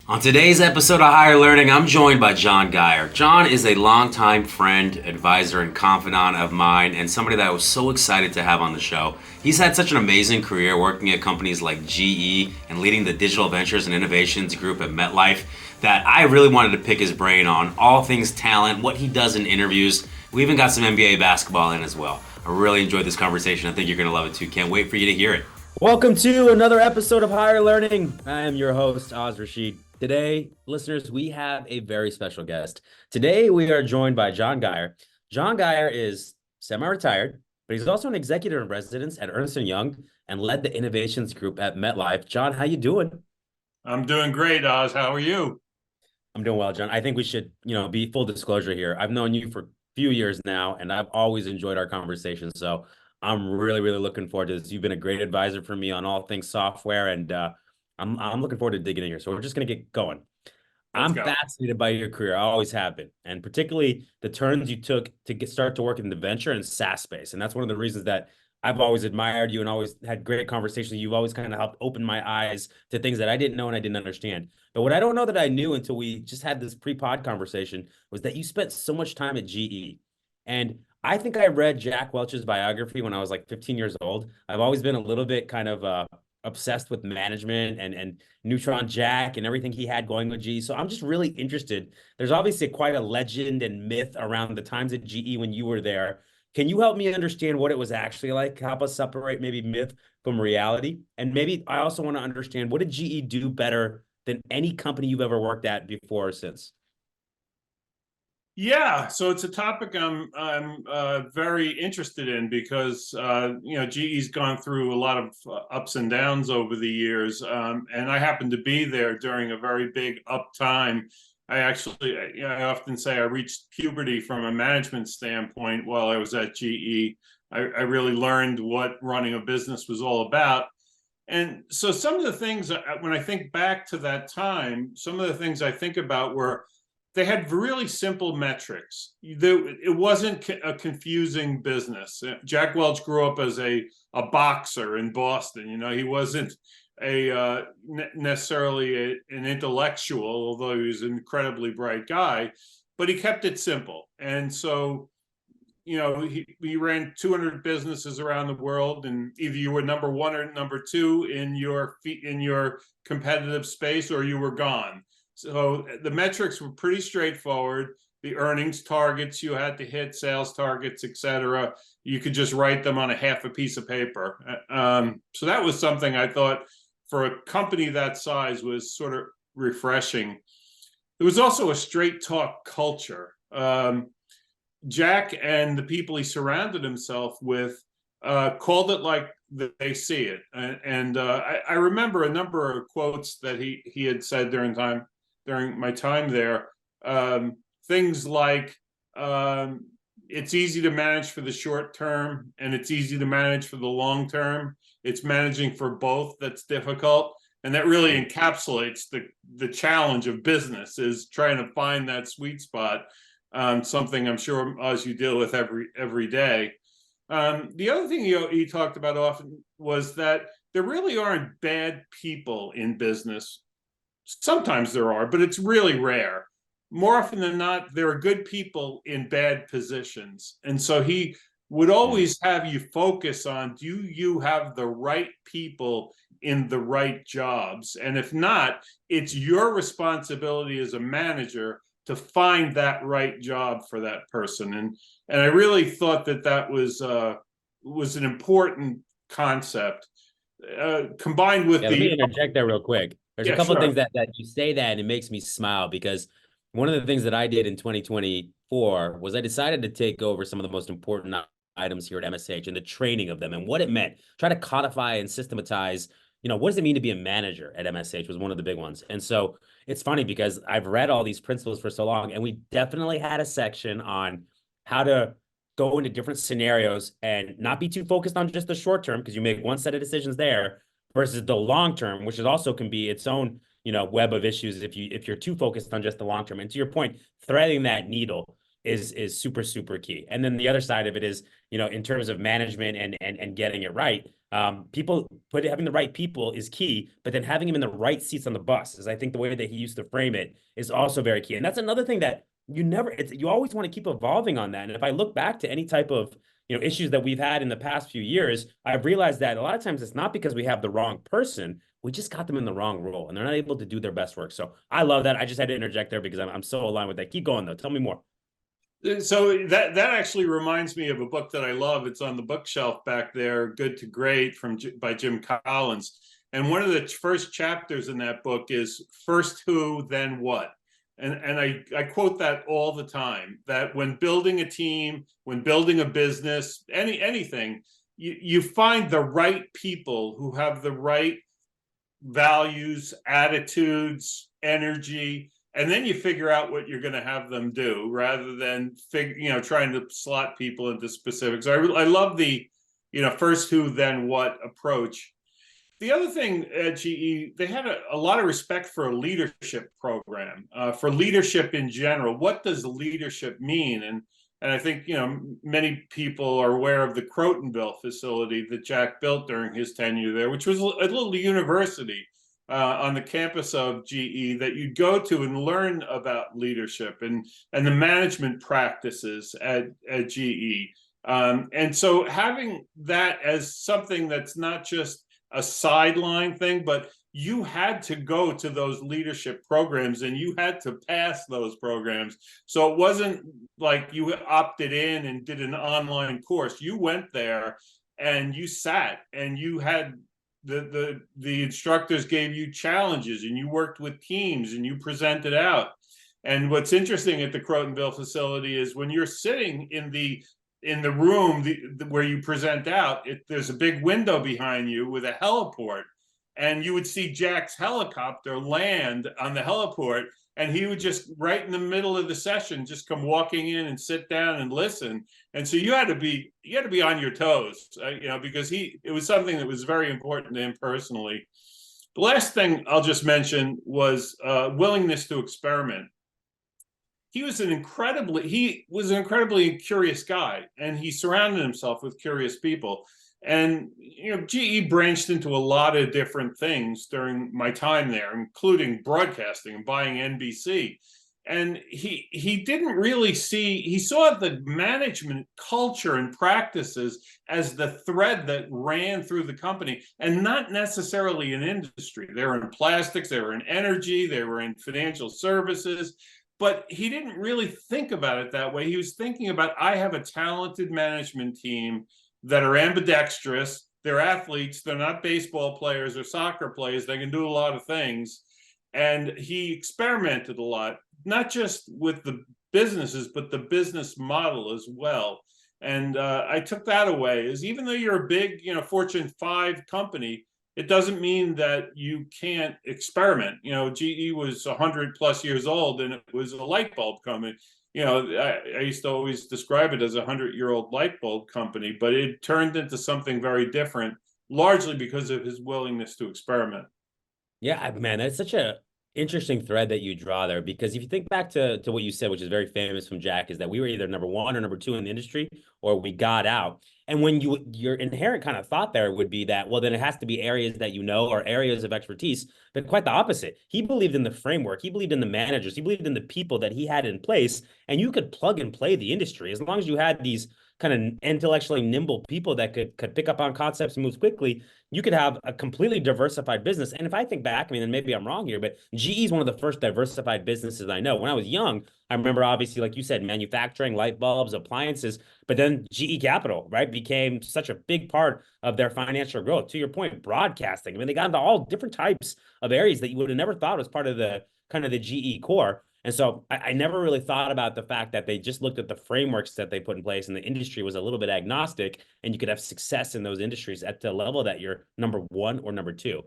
On today's episode of Higher Learning, I'm joined by John Geyer. John is a longtime friend, advisor, and confidant of mine, and somebody that I was so excited to have on the show. He's had such an amazing career working at companies like GE and leading the Digital Ventures and Innovations group at MetLife that I really wanted to pick his brain on all things talent, what he does in interviews. We even got some NBA basketball in as well. I really enjoyed this conversation. I think you're going to love it too. Can't wait for you to hear it. Welcome to another episode of Higher Learning. I am your host, Oz Rashid. Today, listeners, we have a very special guest. Today, we are joined by John Geyer. John Geyer is semi-retired, but he's also an executive in residence at Ernst & Young and led the innovations group at MetLife. John, how you doing? I'm doing great, Oz. How are you? I'm doing well, John. I think we should, be full disclosure here. I've known you for a few years now, and I've always enjoyed our conversations. So I'm really, really looking forward to this. You've been a great advisor for me on all things software, and I'm looking forward to digging in here. So we're just gonna get going. Let's I'm go. fascinated by your career. I always have been, and particularly the turns you took to start to work in the venture and SaaS space. And that's one of the reasons that I've always admired you and always had great conversations. You've always kind of helped open my eyes to things that I didn't know and I didn't understand. But what I don't know that I knew until we just had this pre-pod conversation was that you spent so much time at GE. And I think I read Jack Welch's biography when I was like 15 years old. I've always been a little bit kind of obsessed with management and Neutron Jack and everything he had going with GE. So I'm just really interested. There's obviously quite a legend and myth around the times at GE when you were there. Can you help me understand what it was actually like? Help us separate maybe myth from reality. And maybe I also want to understand, what did GE do better than any company you've ever worked at before or since? Yeah, so it's a topic I'm very interested in because GE's gone through a lot of ups and downs over the years, and I happened to be there during a very big up time. I often say I reached puberty from a management standpoint while I was at GE. I really learned what running a business was all about. And so some of the things, when I think back to that time, some of the things I think about were they had really simple metrics. It wasn't a confusing business. Jack Welch grew up as a boxer in Boston. He wasn't necessarily an intellectual, although he was an incredibly bright guy, but he kept it simple. And so, he ran 200 businesses around the world, and either you were number one or number two in your competitive space, or you were gone. So the metrics were pretty straightforward. The earnings targets you had to hit, sales targets, et cetera. You could just write them on a half a piece of paper. So that was something I thought for a company that size was sort of refreshing. There was also a straight talk culture. Jack and the people he surrounded himself with called it like they see it. I remember a number of quotes that he had said during my time there. Things like, it's easy to manage for the short term and it's easy to manage for the long term. It's managing for both that's difficult. And that really encapsulates the challenge of business, is trying to find that sweet spot. Something I'm sure as you deal with every day. The other thing he talked about often was that there really aren't bad people in business. Sometimes there are, but it's really rare. More often than not, there are good people in bad positions. And so he would always have you focus on, do you have the right people in the right jobs? And if not, it's your responsibility as a manager to find that right job for that person. And I really thought that was an important concept, combined with Yeah, let me interject there real quick. There's a yeah, couple of things sure. that you say that and it makes me smile because one of the things that I did in 2024 was I decided to take over some of the most important items here at MSH and the training of them and what it meant. Try to codify and systematize, what does it mean to be a manager at MSH was one of the big ones. And so it's funny because I've read all these principles for so long, and we definitely had a section on how to go into different scenarios and not be too focused on just the short term, because you make one set of decisions there versus the long term, which is also can be its own, web of issues if you're too focused on just the long term. And to your point, threading that needle. is super, super key. And then the other side of it is, in terms of management and getting it right, having the right people is key, but then having them in the right seats on the bus is, I think, the way that he used to frame it is also very key. And that's another thing that you always want to keep evolving on that. And if I look back to any type of, issues that we've had in the past few years, I've realized that a lot of times it's not because we have the wrong person. We just got them in the wrong role and they're not able to do their best work. So I love that. I just had to interject there because I'm so aligned with that. Keep going though. Tell me more. So that actually reminds me of a book that I love. It's on the bookshelf back there, Good to Great by Jim Collins. And one of the first chapters in that book is first who, then what. And I quote that all the time, that when building a team, when building a business, anything, you find the right people who have the right values, attitudes, energy, and then you figure out what you're going to have them do rather than trying to slot people into specifics. I love the first who then what approach. The other thing at GE, they had a lot of respect for a leadership program, for leadership in general. What does leadership mean? And I think many people are aware of the Crotonville facility that Jack built during his tenure there, which was a little university on the campus of GE that you'd go to and learn about leadership and the management practices at GE. And so having that as something that's not just a sideline thing, but you had to go to those leadership programs and you had to pass those programs. So it wasn't like you opted in and did an online course. You went there and you sat and you had the instructors gave you challenges and you worked with teams and you presented out. And what's interesting at the Crotonville facility is when you're sitting in the room where you present out, there's a big window behind you with a heliport, and you would see Jack's helicopter land on the heliport, and he would just right in the middle of the session just come walking in and sit down and listen. And so you had to be on your toes, because it was something that was very important to him personally. The last thing I'll just mention was willingness to experiment. He was an incredibly curious guy, and he surrounded himself with curious people. And GE branched into a lot of different things during my time there, including broadcasting and buying NBC. And he didn't really he saw the management culture and practices as the thread that ran through the company, and not necessarily an industry. They were in plastics, they were in energy, they were in financial services. But he didn't really think about it that way. He was thinking about, I have a talented management team that are ambidextrous. They're athletes. They're not baseball players or soccer players. They can do a lot of things. And he experimented a lot, not just with the businesses, but the business model as well. And I took that away, is even though you're a big, Fortune 5 company, it doesn't mean that you can't experiment. GE was 100 plus years old and it was a light bulb company. I used to always describe it as a 100-year-old light bulb company, but it turned into something very different, largely because of his willingness to experiment. Yeah, man, that's such a interesting thread that you draw there, because if you think back to what you said, which is very famous from Jack, is that we were either number one or number two in the industry, or we got out. And when your inherent kind of thought there would be that, well, then it has to be areas that or areas of expertise, but quite the opposite. He believed in the framework. He believed in the managers. He believed in the people that he had in place, and you could plug and play the industry as long as you had these kind of intellectually nimble people that could pick up on concepts and move quickly. You could have a completely diversified business. And if I think back, I mean, and maybe I'm wrong here, but GE is one of the first diversified businesses I know. When I was young, I remember, obviously, like you said, manufacturing, light bulbs, appliances, but then GE Capital, right, became such a big part of their financial growth. To your point, broadcasting. I mean, they got into all different types of areas that you would have never thought was part of the kind of the GE core. And so I never really thought about the fact that they just looked at the frameworks that they put in place, and the industry was a little bit agnostic, and you could have success in those industries at the level that you're number one or number two.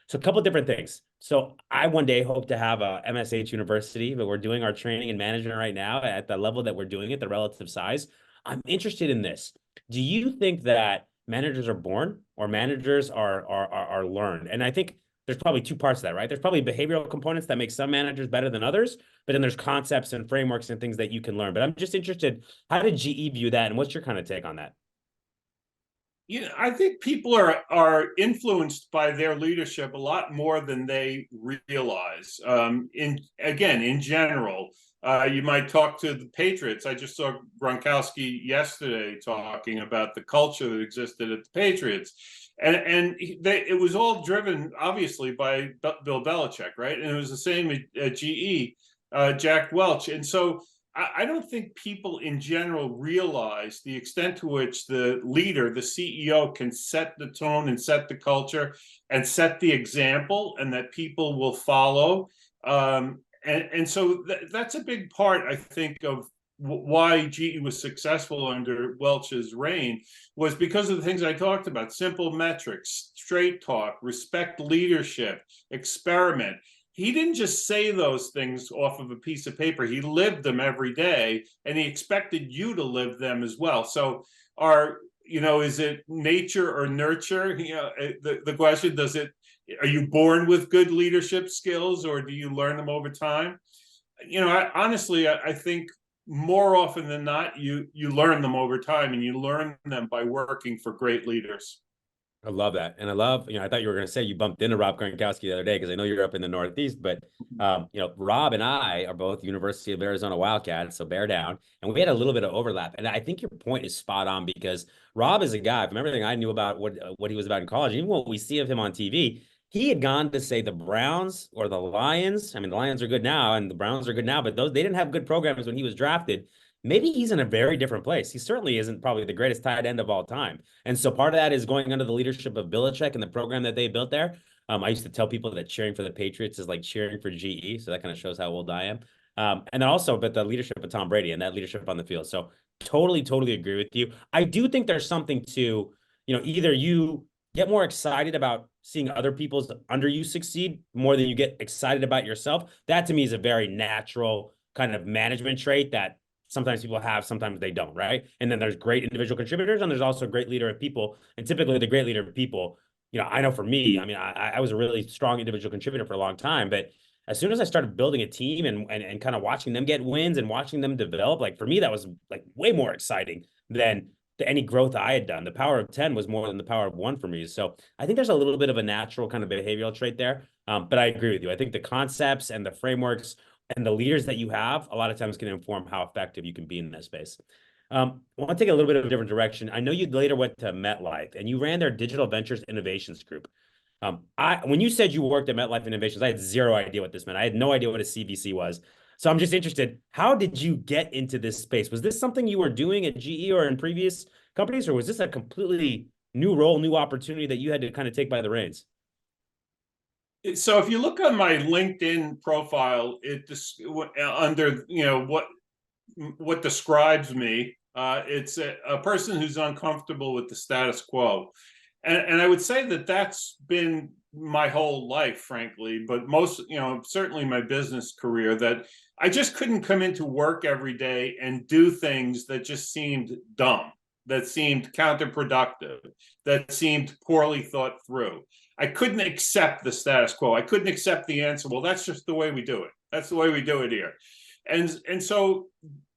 So a couple of different things. So I one day hope to have a MSH university, but we're doing our training and management right now at the level that we're doing it, the relative size. I'm interested in this. Do you think that managers are born or managers are learned? And I think there's probably two parts to that, right? There's probably behavioral components that make some managers better than others, but then there's concepts and frameworks and things that you can learn. But I'm just interested, how did GE view that, and what's your kind of take on that? I think people are influenced by their leadership a lot more than they realize. In general, you might talk to the Patriots. I just saw Gronkowski yesterday talking about the culture that existed at the Patriots, and it was all driven obviously by Bill Belichick, right? And it was the same at GE, Jack Welch, and so I don't think people in general realize the extent to which the leader, the CEO, can set the tone and set the culture and set the example, and that people will follow. And so that's a big part, I think, of why GE was successful under Welch's reign, was because of the things I talked about: simple metrics, straight talk, respect leadership, experiment. He didn't just say those things off of a piece of paper. He lived them every day, and he expected you to live them as well. So is it nature or nurture? The question, are you born with good leadership skills, or do you learn them over time? I think more often than not, you learn them over time, and you learn them by working for great leaders. I love that. And I love, I thought you were going to say you bumped into Rob Gronkowski the other day because I know you're up in the Northeast, but, Rob and I are both University of Arizona Wildcats, so bear down. And we had a little bit of overlap. And I think your point is spot on, because Rob is a guy, from everything I knew about what he was about in college, even what we see of him on TV, he had gone to, say, the Browns or the Lions. I mean, the Lions are good now and the Browns are good now, but they didn't have good programs when he was drafted. Maybe he's in a very different place. He certainly isn't probably the greatest tight end of all time. And so part of that is going under the leadership of Belichick and the program that they built there. I used to tell people that cheering for the Patriots is like cheering for GE. So that kind of shows how old I am. And then also, but the leadership of Tom Brady and that leadership on the field. So totally agree with you. I do think there's something to, either you get more excited about seeing other people's under you succeed more than you get excited about yourself. That to me is a very natural kind of management trait that sometimes people have, sometimes they don't, right? And then there's great individual contributors, and there's also a great leader of people. And typically the great leader of people, I know for me, I mean, I was a really strong individual contributor for a long time, but as soon as I started building a team and kind of watching them get wins and watching them develop, like for me, that was like way more exciting than any growth I had done. The power of 10 was more than the power of one for me. So I think there's a little bit of a natural kind of behavioral trait there. But I agree with you. I think the concepts and the frameworks and the leaders that you have a lot of times can inform how effective you can be in that space. I want to take a little bit of a different direction. I know you later went to MetLife and you ran their digital ventures innovations group. When you said you worked at MetLife Innovations, I had zero idea what this meant. I had no idea what a CVC was. So I'm just interested, how did you get into this space? Was this something you were doing at GE or in previous companies, or was this a completely new role, new opportunity that you had to kind of take by the reins? So if you look on my LinkedIn profile, under what describes me, it's a person who's uncomfortable with the status quo, and I would say that that's been my whole life, frankly. But certainly my business career, that I just couldn't come into work every day and do things that just seemed dumb, that seemed counterproductive, that seemed poorly thought through. I couldn't accept the status quo. I couldn't accept the answer, well, that's just the way we do it. That's the way we do it here. And so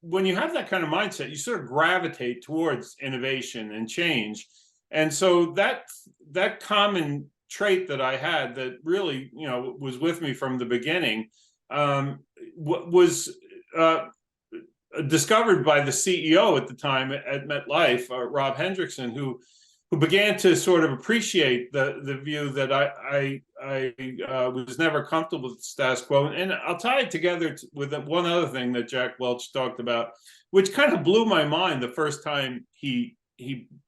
when you have that kind of mindset, you sort of gravitate towards innovation and change. And so that common trait that I had that really, was with me from the beginning, was discovered by the CEO at the time at MetLife, Rob Hendrickson, who began to sort of appreciate the view that I was never comfortable with the status quo. And I'll tie it together with one other thing that Jack Welch talked about, which kind of blew my mind the first time he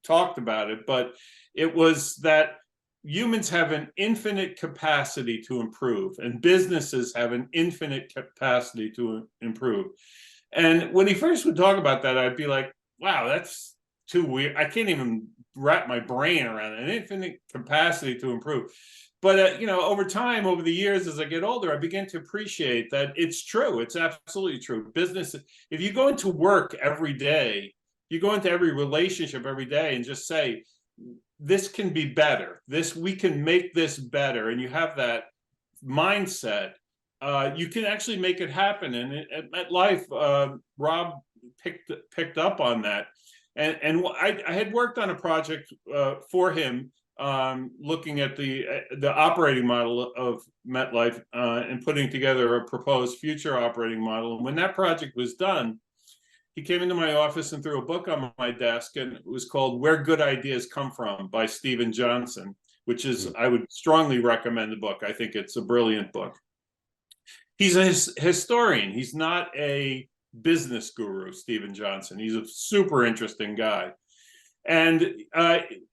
talked about it. But it was that humans have an infinite capacity to improve, and businesses have an infinite capacity to improve. And when he first would talk about that, I'd be like, wow, that's too weird. I can't even wrap my brain around it. An infinite capacity to improve. But over time, over the years, as I get older, I begin to appreciate that it's true. It's absolutely true. Business, if you go into work every day, you go into every relationship every day and just say, this can be better. We can make this better. And you have that mindset, you can actually make it happen. And at MetLife, Rob picked up on that. And I had worked on a project for him, looking at the operating model of MetLife, and putting together a proposed future operating model. And when that project was done, he came into my office and threw a book on my desk, and it was called Where Good Ideas Come From by Stephen Johnson, which is, I would strongly recommend the book. I think it's a brilliant book. He's a historian. He's not a business guru, Stephen Johnson. He's a super interesting guy. And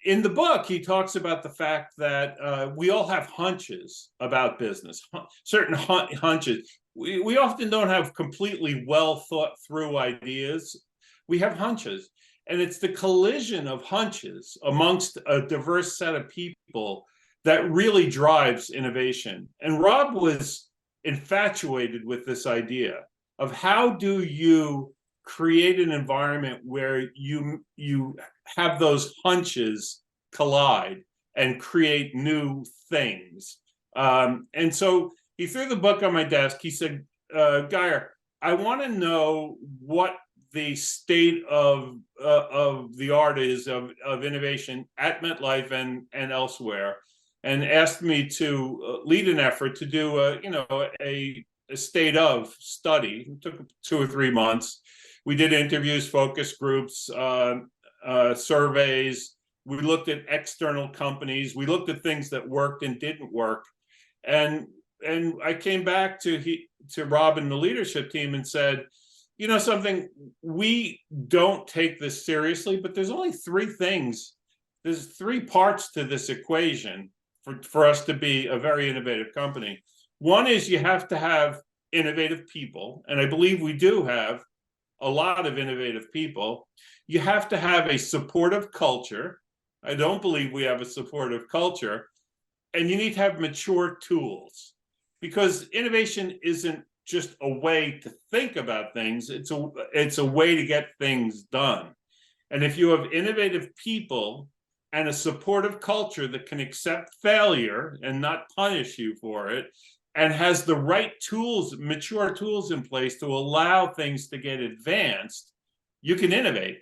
in the book, he talks about the fact that we all have hunches about business, certain hunches. We often don't have completely well thought through ideas. We have hunches. And it's the collision of hunches amongst a diverse set of people that really drives innovation. And Rob was infatuated with this idea of how do you create an environment where you have those hunches collide and create new things. And so he threw the book on my desk. He said, Geyer, I want to know what the state of the art is of innovation at MetLife and elsewhere, and asked me to lead an effort to do a state of study. It took 2 or 3 months. We did interviews, focus groups, surveys. We looked at external companies. We looked at things that worked and didn't work. And I came back to Rob and the leadership team and said, you know something, we don't take this seriously, but there's only 3 things. There's 3 parts to this equation for us to be a very innovative company. One is you have to have innovative people, and I believe we do have a lot of innovative people. You have to have a supportive culture. I don't believe we have a supportive culture. And you need to have mature tools, because innovation isn't just a way to think about things. It's a way to get things done. And if you have innovative people and a supportive culture that can accept failure and not punish you for it, and has the right tools, mature tools in place to allow things to get advanced, you can innovate.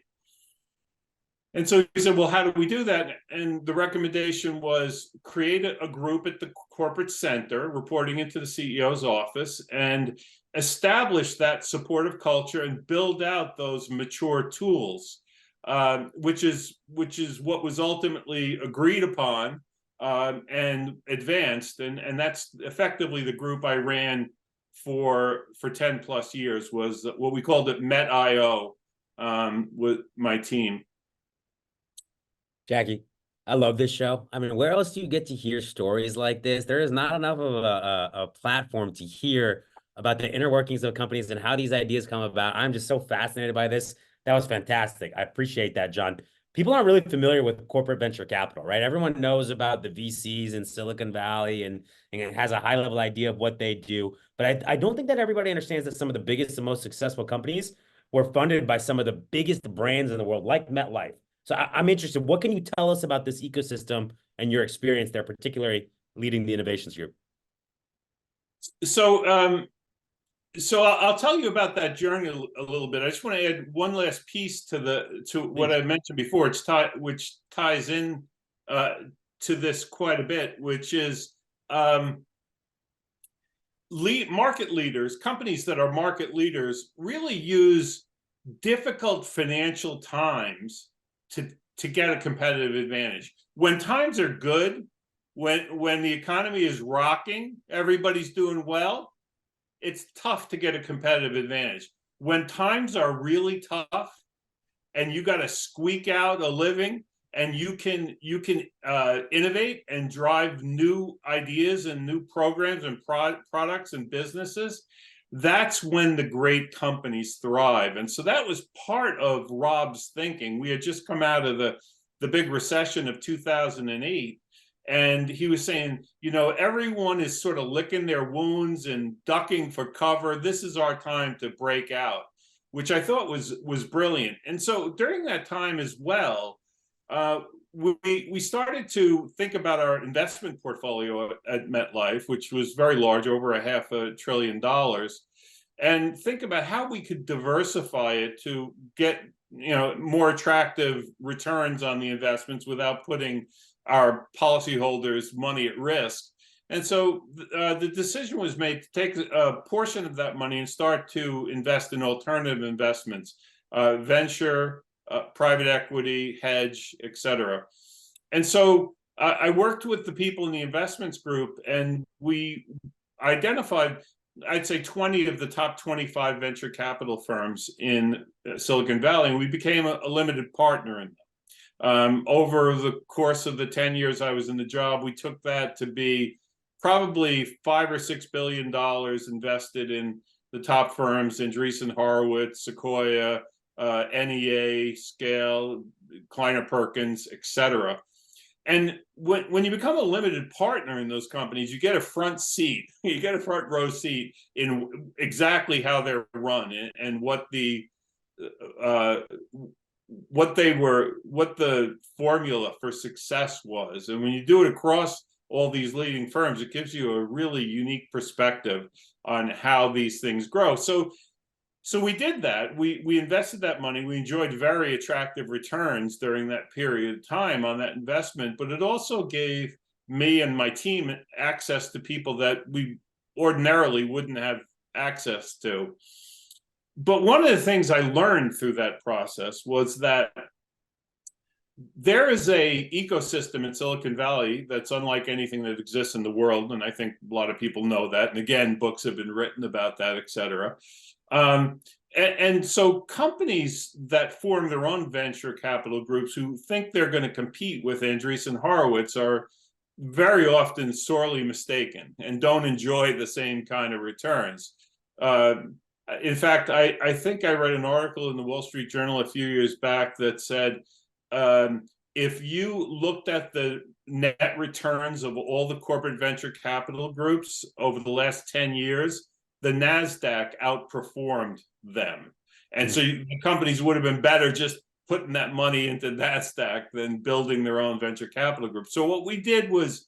And so he said, well, how do we do that? And the recommendation was create a group at the corporate center, reporting into the CEO's office, and establish that supportive culture and build out those mature tools, which is what was ultimately agreed upon and advanced. And that's effectively the group I ran for 10 plus years, was what we called it MET.io, with my team. Jackie, I love this show. I mean, where else do you get to hear stories like this? There is not enough of a platform to hear about the inner workings of companies and how these ideas come about. I'm just so fascinated by this. That was fantastic. I appreciate that, John. People aren't really familiar with corporate venture capital, right? Everyone knows about the VCs in Silicon Valley and has a high level idea of what they do. But I don't think that everybody understands that some of the biggest and most successful companies were funded by some of the biggest brands in the world, like MetLife. So I'm interested. What can you tell us about this ecosystem and your experience there, particularly leading the innovations group? So I'll tell you about that journey a little bit. I just want to add one last piece to what I mentioned before, which ties in to this quite a bit, which is market leaders, companies that are market leaders, really use difficult financial times to get a competitive advantage. When times are good, when the economy is rocking, everybody's doing well, it's tough to get a competitive advantage. When times are really tough and you got to squeak out a living, and you can innovate and drive new ideas and new programs and products and businesses, that's when the great companies thrive. And so that was part of Rob's thinking. We had just come out of the big recession of 2008. And he was saying, everyone is sort of licking their wounds and ducking for cover. This is our time to break out, which I thought was brilliant. And so during that time as well, we started to think about our investment portfolio at MetLife, which was very large, over $500 billion, and think about how we could diversify it to get more attractive returns on the investments without putting our policyholders' money at risk. And so the decision was made to take a portion of that money and start to invest in alternative investments, venture, private equity, hedge, etc. And so I worked with the people in the investments group, and we identified, I'd say, 20 of the top 25 venture capital firms in Silicon Valley, and we became a limited partner in them. Over the course of the 10 years I was in the job, we took that to be probably $5 or $6 billion invested in the top firms: Andreessen Horowitz, Sequoia, NEA, Scale, Kleiner Perkins, etc. And when you become a limited partner in those companies, you get a front seat, you get a front row seat in exactly how they're run and what the formula for success was. And when you do it across all these leading firms, it gives you a really unique perspective on how these things grow. So we did that. We invested that money. We enjoyed very attractive returns during that period of time on that investment, but it also gave me and my team access to people that we ordinarily wouldn't have access to. But one of the things I learned through that process was that there is a ecosystem in Silicon Valley that's unlike anything that exists in the world, and I think a lot of people know that. And again, books have been written about that, et cetera. And so companies that form their own venture capital groups who think they're going to compete with Andreessen Horowitz are very often sorely mistaken and don't enjoy the same kind of returns. In fact, I think I read an article in the Wall Street Journal a few years back that said, if you looked at the net returns of all the corporate venture capital groups over the last 10 years, the NASDAQ outperformed them. And so the companies would have been better just putting that money into NASDAQ than building their own venture capital group. So what we did was,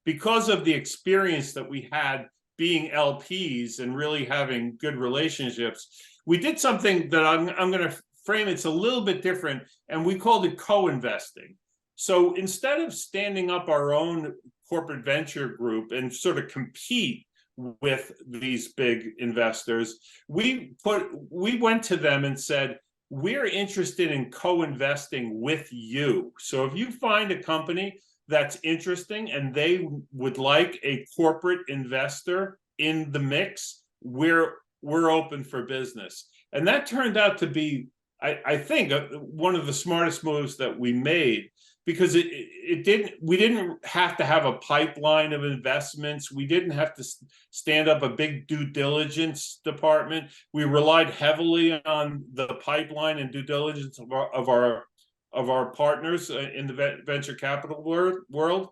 because of the experience that we had being LPs and really having good relationships, we did something that I'm going to frame. It's a little bit different, and we called it co-investing. So instead of standing up our own corporate venture group and sort of compete with these big investors, we went to them and said, we're interested in co-investing with you. So if you find a company that's interesting and they would like a corporate investor in the mix, we're open for business. And that turned out to be, I think, one of the smartest moves that we made, because we didn't have to have a pipeline of investments. We didn't have to stand up a big due diligence department. We relied heavily on the pipeline and due diligence of our partners in the venture capital world.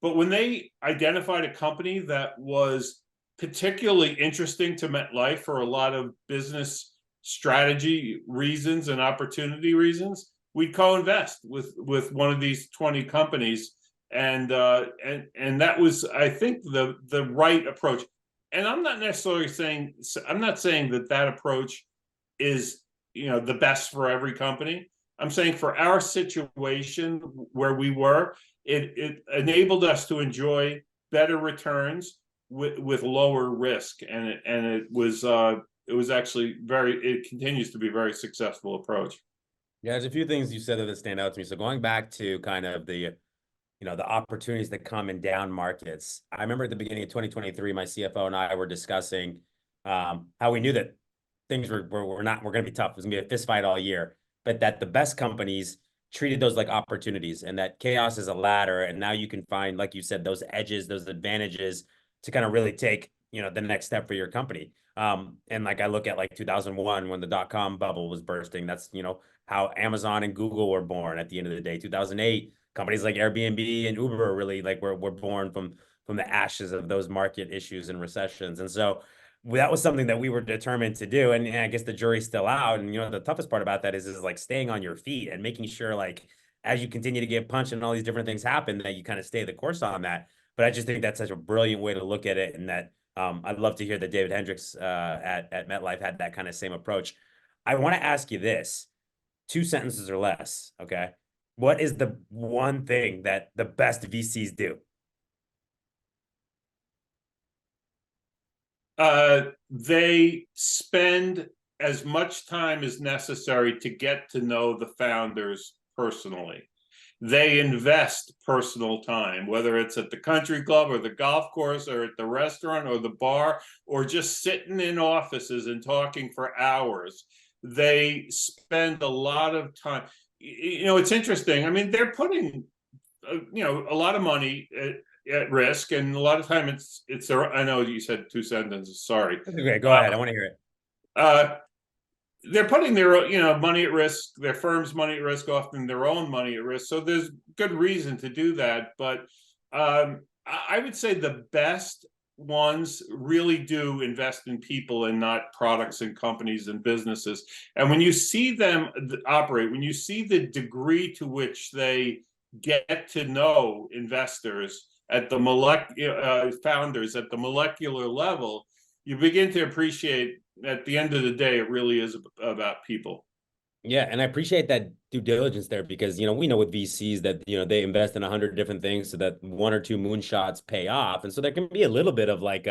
But when they identified a company that was particularly interesting to MetLife for a lot of business strategy reasons and opportunity reasons, we'd co-invest with one of these 20 companies, and that was, I think, the right approach. And I'm not saying that approach is the best for every company. I'm saying for our situation where we were, it enabled us to enjoy better returns with lower risk, and it was actually it continues to be a very successful approach. Yeah, there's a few things you said that stand out to me. So going back to kind of the opportunities that come in down markets. I remember at the beginning of 2023, my CFO and I were discussing how we knew that things were going to be tough. It was going to be a fist fight all year, but that the best companies treated those like opportunities, and that chaos is a ladder. And now you can find, like you said, those edges, those advantages to kind of really take, the next step for your company. And like I look at like 2001 when the dot-com bubble was bursting, that's, how Amazon and Google were born at the end of the day. 2008, companies like Airbnb and Uber really were born from the ashes of those market issues and recessions. And so that was something that we were determined to do. And I guess the jury's still out. And, the toughest part about that is like staying on your feet and making sure like as you continue to get punched and all these different things happen, that you kind of stay the course on that. But I just think that's such a brilliant way to look at it, and that I'd love to hear that David Hendricks at MetLife had that kind of same approach. I want to ask you this, two sentences or less, okay? What is the one thing that the best VCs do? They spend as much time as necessary to get to know the founders personally. They invest personal time, whether it's at the country club or the golf course or at the restaurant or the bar or just sitting in offices and talking for hours. They spend a lot of time. It's interesting. I mean, they're putting, a lot of money at risk, and a lot of time it's their. I know you said two sentences. Sorry. Okay, go ahead. I want to hear it. Uh, they're putting their money at risk, their firm's money at risk, often their own money at risk. So there's good reason to do that. But I would say the best ones really do invest in people and not products and companies and businesses. And when you see them operate, when you see the degree to which they get to know investors at the founders at the molecular level, you begin to appreciate at the end of the day, it really is about people. Yeah, and I appreciate that due diligence there, because we know with VCs that they invest in 100 different things so that one or two moonshots pay off, and so there can be a little bit of like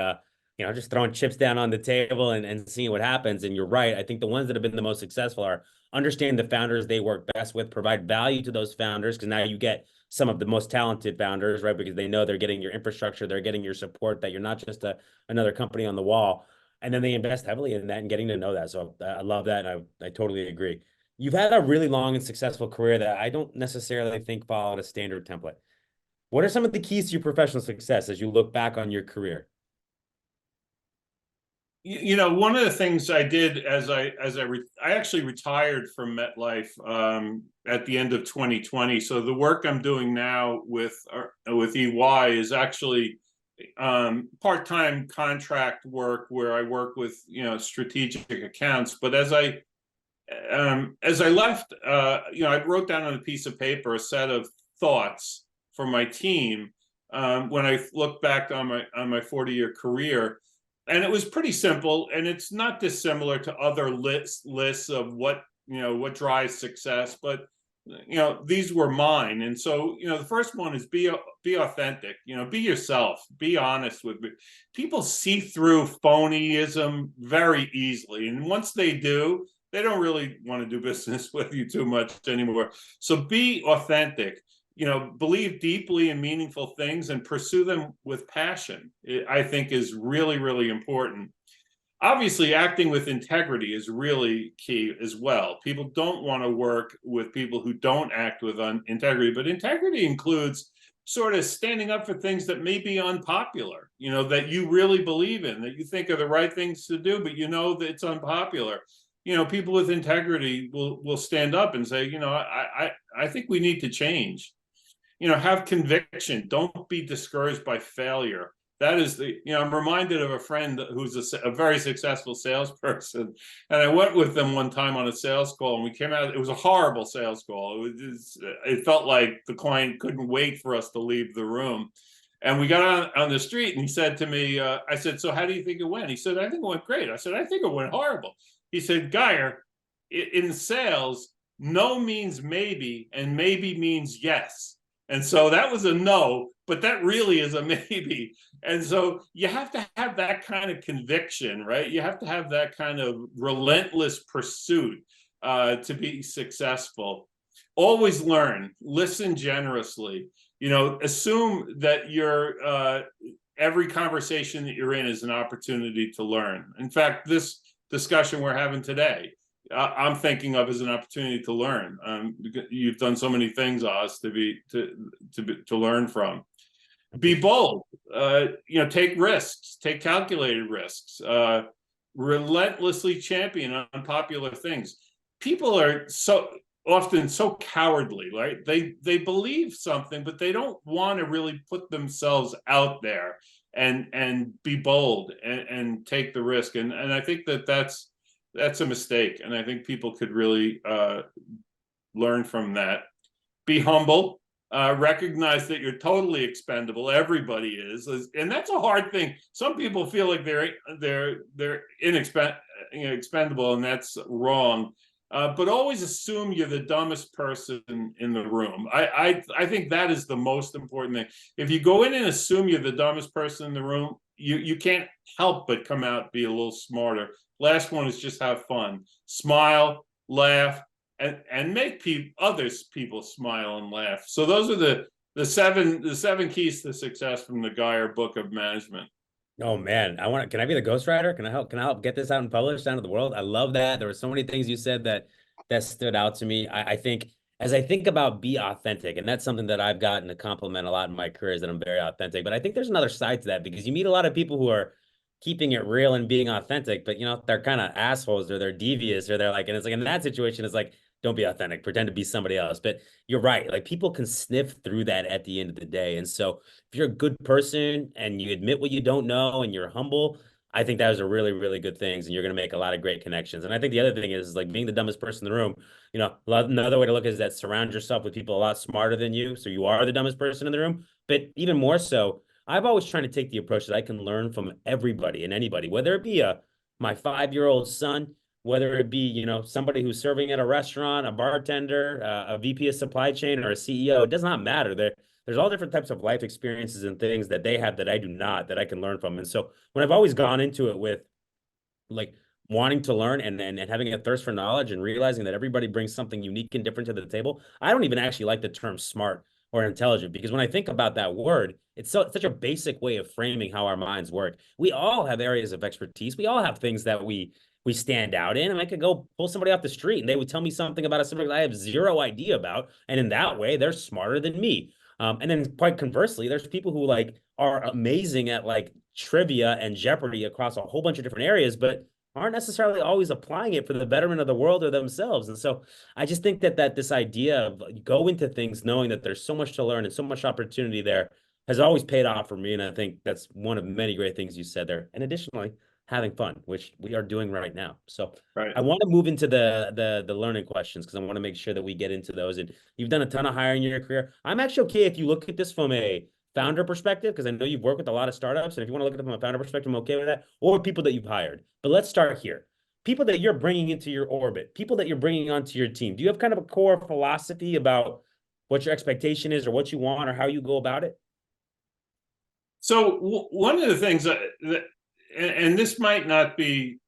just throwing chips down on the table and seeing what happens. And you're right. I think the ones that have been the most successful are understand the founders they work best with, provide value to those founders, because now you get some of the most talented founders, right? Because they know they're getting your infrastructure, they're getting your support, that you're not just another company on the wall. And then they invest heavily in that and getting to know that. So I love that. And I totally agree. You've had a really long and successful career that I don't necessarily think followed a standard template. What are some of the keys to your professional success as you look back on your career? One of the things I did I actually retired from MetLife at the end of 2020. So the work I'm doing now with EY is actually part-time contract work where I work with strategic accounts. But as I left, I wrote down on a piece of paper a set of thoughts for my team when I look back on my 40-year career. And it was pretty simple, and it's not dissimilar to other lists of what drives success, but these were mine. And so the first one is be authentic, be yourself, be honest with me. People see through phonyism very easily, and once they do, they don't really want to do business with you too much anymore. So be authentic. Believe deeply in meaningful things and pursue them with passion, I think is really, really important. Obviously, acting with integrity is really key as well. People don't want to work with people who don't act with integrity, but integrity includes sort of standing up for things that may be unpopular, that you really believe in, that you think are the right things to do, but that it's unpopular. People with integrity will stand up and say, I think we need to change. Have conviction. Don't be discouraged by failure. That is I'm reminded of a friend who's a very successful salesperson. And I went with them one time on a sales call, and we came out, it was a horrible sales call. It felt like the client couldn't wait for us to leave the room. And we got on the street, and he said to me, I said, so how do you think it went? He said, I think it went great. I said, I think it went horrible. He said, Geyer, in sales, no means maybe, and maybe means yes. And so that was a no, but that really is a maybe. And so you have to have that kind of conviction, right? You have to have that kind of relentless pursuit to be successful. Always learn, listen generously, assume that every conversation that you're in is an opportunity to learn. In fact, this discussion we're having today, I'm thinking of as an opportunity to learn. You've done so many things, Oz, to learn from. Be bold. Take risks. Take calculated risks. Relentlessly champion unpopular things. People are so often so cowardly, right? They believe something, but they don't want to really put themselves out there and be bold and take the risk. And I think that's a mistake. And I think people could really learn from that. be humble, recognize that you're totally expendable. Everybody is, and that's a hard thing. Some people feel like they're expendable, and that's wrong. But always assume you're the dumbest person in the room. I think that is the most important thing. If you go in and assume you're the dumbest person in the room, you can't help but come out be a little smarter. Last one is just have fun, smile, laugh, and make other people smile and laugh. So those are the seven keys to success from the Geyer Book of Management. Oh man, can I be the ghostwriter? Can I help get this out and published down to the world? I love that. There were so many things you said that stood out to me. I think as I think about be authentic, and that's something that I've gotten to compliment a lot in my career is that I'm very authentic. But I think there's another side to that because you meet a lot of people who are keeping it real and being authentic, but they're kind of assholes or they're devious or they're like, and it's like in that situation, it's like, don't be authentic, pretend to be somebody else. But you're right. Like people can sniff through that at the end of the day. And so if you're a good person and you admit what you don't know and you're humble, I think those are really, really good things. And you're going to make a lot of great connections. And I think the other thing is like being the dumbest person in the room, another way to look at it is that surround yourself with people a lot smarter than you. So you are the dumbest person in the room. But even more so, I've always tried to take the approach that I can learn from everybody and anybody, whether it be my 5-year-old son, whether it be, somebody who's serving at a restaurant, a bartender, a VP of supply chain, or a CEO. It does not matter. There's all different types of life experiences and things that they have that I do not, that I can learn from. And so when I've always gone into it with like wanting to learn and having a thirst for knowledge and realizing that everybody brings something unique and different to the table, I don't even actually like the term smart or intelligent because when I think about that word, it's such a basic way of framing how our minds work. We all have areas of expertise. We all have things that we stand out in. And I could go pull somebody off the street and they would tell me something about a subject I have zero idea about. And in that way, they're smarter than me. And then quite conversely, there's people who like are amazing at like trivia and Jeopardy across a whole bunch of different areas, but aren't necessarily always applying it for the betterment of the world or themselves. And so I just think that this idea of go into things knowing that there's so much to learn and so much opportunity there has always paid off for me. And I think that's one of many great things you said there. And additionally, having fun, which we are doing right now. So Right. I want to move into the learning questions because I want to make sure that we get into those. And you've done a ton of hiring in your career. I'm actually okay if you look at this from a founder perspective, because I know you've worked with a lot of startups. And if you want to look at it from a founder perspective, I'm okay with that. Or people that you've hired. But let's start here. People that you're bringing into your orbit, people that you're bringing onto your team. Do you have kind of a core philosophy about what your expectation is or what you want or how you go about it? So one of the things and this might not be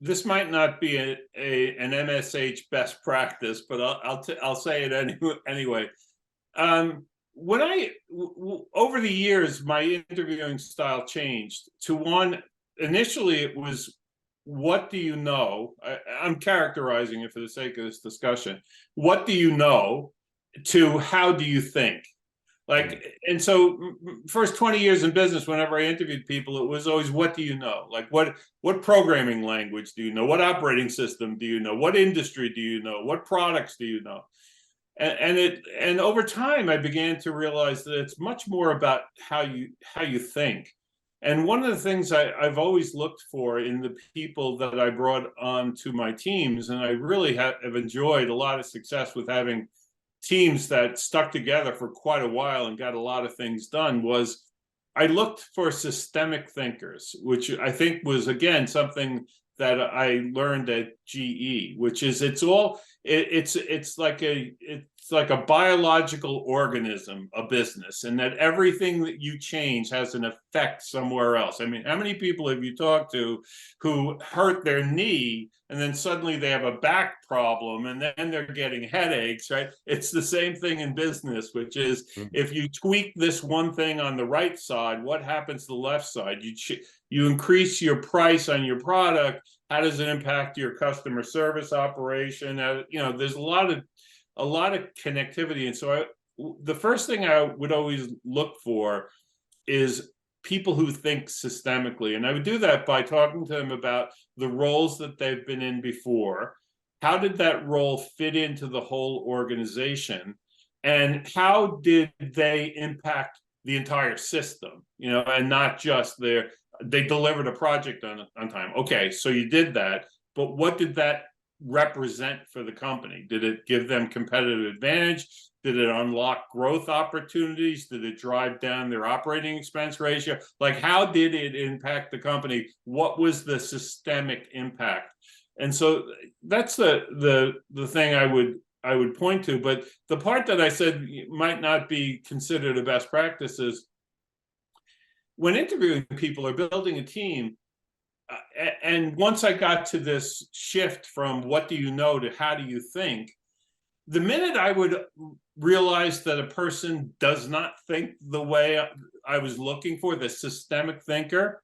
an MSH best practice, but I'll say it anyway. Over the years, my interviewing style changed to one. Initially, it was, what do you know? I'm characterizing it for the sake of this discussion. What do you know? To how do you think? Like, and so first 20 years in business, whenever I interviewed people, it was always, what do you know? Like, what programming language do you know? What operating system do you know? What industry do you know? What products do you know? And over time, I began to realize that it's much more about how you think. And one of the things I've always looked for in the people that I brought on to my teams, and I really have enjoyed a lot of success with having teams that stuck together for quite a while and got a lot of things done, was I looked for systemic thinkers, which I think was, again, something that I learned at GE, which is it's like a biological organism, a business, and that everything that you change has an effect somewhere else. I mean, how many people have you talked to who hurt their knee and then suddenly they have a back problem and then they're getting headaches, right? It's the same thing in business, which is if you tweak this one thing on the right side, what happens to the left side? You increase your price on your product. How does it impact your customer service operation? There's a lot of connectivity. And so the first thing I would always look for is people who think systemically. And I would do that by talking to them about the roles that they've been in before. How did that role fit into the whole organization? And how did they impact the entire system? And not just they delivered a project on time. Okay, so you did that, but what did that represent for the company? Did it give them competitive advantage? Did it unlock growth opportunities? Did it drive down their operating expense ratio? Like, how did it impact the company? What was the systemic impact? And so that's the thing I would point to. But the part that I said might not be considered a best practice is when interviewing people or building a team, and once I got to this shift from what do you know to how do you think, the minute I would realize that a person does not think the way I was looking for, the systemic thinker,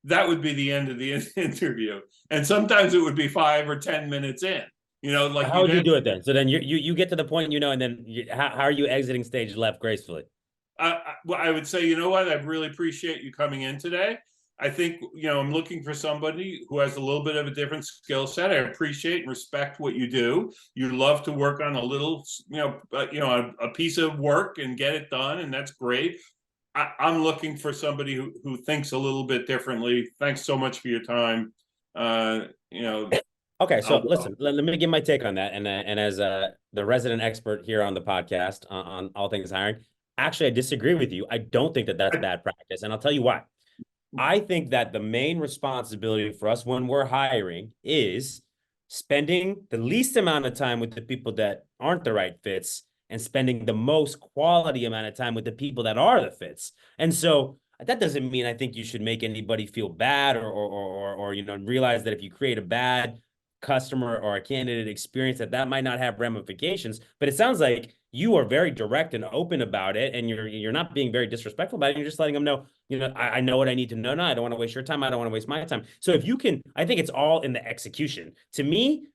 that would be the end of the interview. And sometimes it would be 5 or 10 minutes in. Like How would you do it then? So then you get to the point, and then how are you exiting stage left gracefully? I would say, you know what? I really appreciate you coming in today. I think, I'm looking for somebody who has a little bit of a different skill set. I appreciate and respect what you do. You love to work on a little, a piece of work and get it done, and that's great. I'm looking for somebody who thinks a little bit differently. Thanks so much for your time. Okay, so listen, let me give my take on that. And as the resident expert here on the podcast on all things hiring, actually, I disagree with you. I don't think that that's bad practice, and I'll tell you why. I think that the main responsibility for us when we're hiring is spending the least amount of time with the people that aren't the right fits and spending the most quality amount of time with the people that are the fits. And so that doesn't mean I think you should make anybody feel bad or realize that if you create a bad customer or a candidate experience that might not have ramifications. But it sounds like you are very direct and open about it, and you're not being very disrespectful about it. You're just letting them know, I know what I need to know now. I don't want to waste your time. I don't want to waste my time. So if you can, I think it's all in the execution. To me,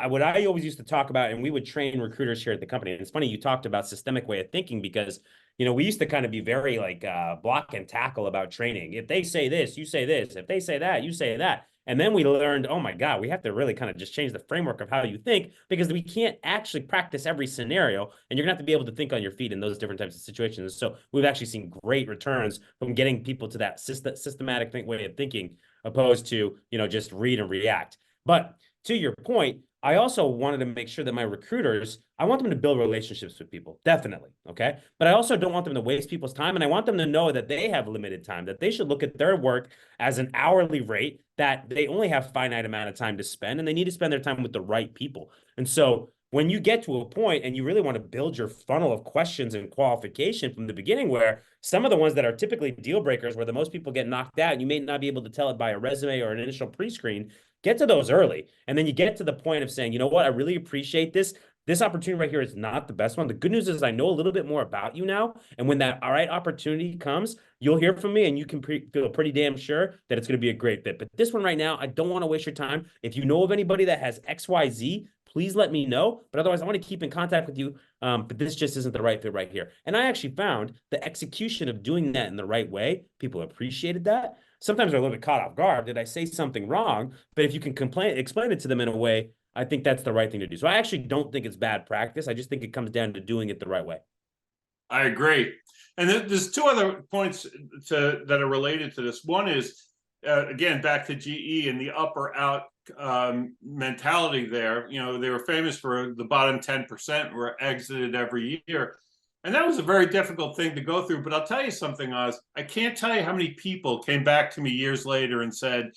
what I always used to talk about, and we would train recruiters here at the company. And it's funny you talked about systemic way of thinking because we used to kind of be very like block and tackle about training. If they say this, you say this. If they say that, you say that. And then we learned, oh my God, we have to really kind of just change the framework of how you think because we can't actually practice every scenario. And you're going to have to be able to think on your feet in those different types of situations. So we've actually seen great returns from getting people to that systematic way of thinking opposed to, just read and react. But to your point, I also wanted to make sure that my recruiters, I want them to build relationships with people, definitely, okay? But I also don't want them to waste people's time, and I want them to know that they have limited time, that they should look at their work as an hourly rate, that they only have a finite amount of time to spend, and they need to spend their time with the right people. And so when you get to a point and you really want to build your funnel of questions and qualification from the beginning, where some of the ones that are typically deal breakers, where the most people get knocked out, and you may not be able to tell it by a resume or an initial pre-screen, get to those early. And then you get to the point of saying, you know what, I really appreciate this. This opportunity right here is not the best one. The good news is I know a little bit more about you now. And when that right opportunity comes, you'll hear from me and you can feel pretty damn sure that it's going to be a great fit. But this one right now, I don't want to waste your time. If you know of anybody that has XYZ, please let me know. But otherwise, I want to keep in contact with you. But this just isn't the right fit right here. And I actually found the execution of doing that in the right way, people appreciated that. Sometimes they're a little bit caught off guard. Did I say something wrong? But if you can explain it to them in a way, I think that's the right thing to do. So I actually don't think it's bad practice. I just think it comes down to doing it the right way. I agree. And there's two other points that are related to this. One is, again, back to GE and the up or out mentality there. They were famous for the bottom 10% were exited every year. And that was a very difficult thing to go through. But I'll tell you something, Oz. I can't tell you how many people came back to me years later and said,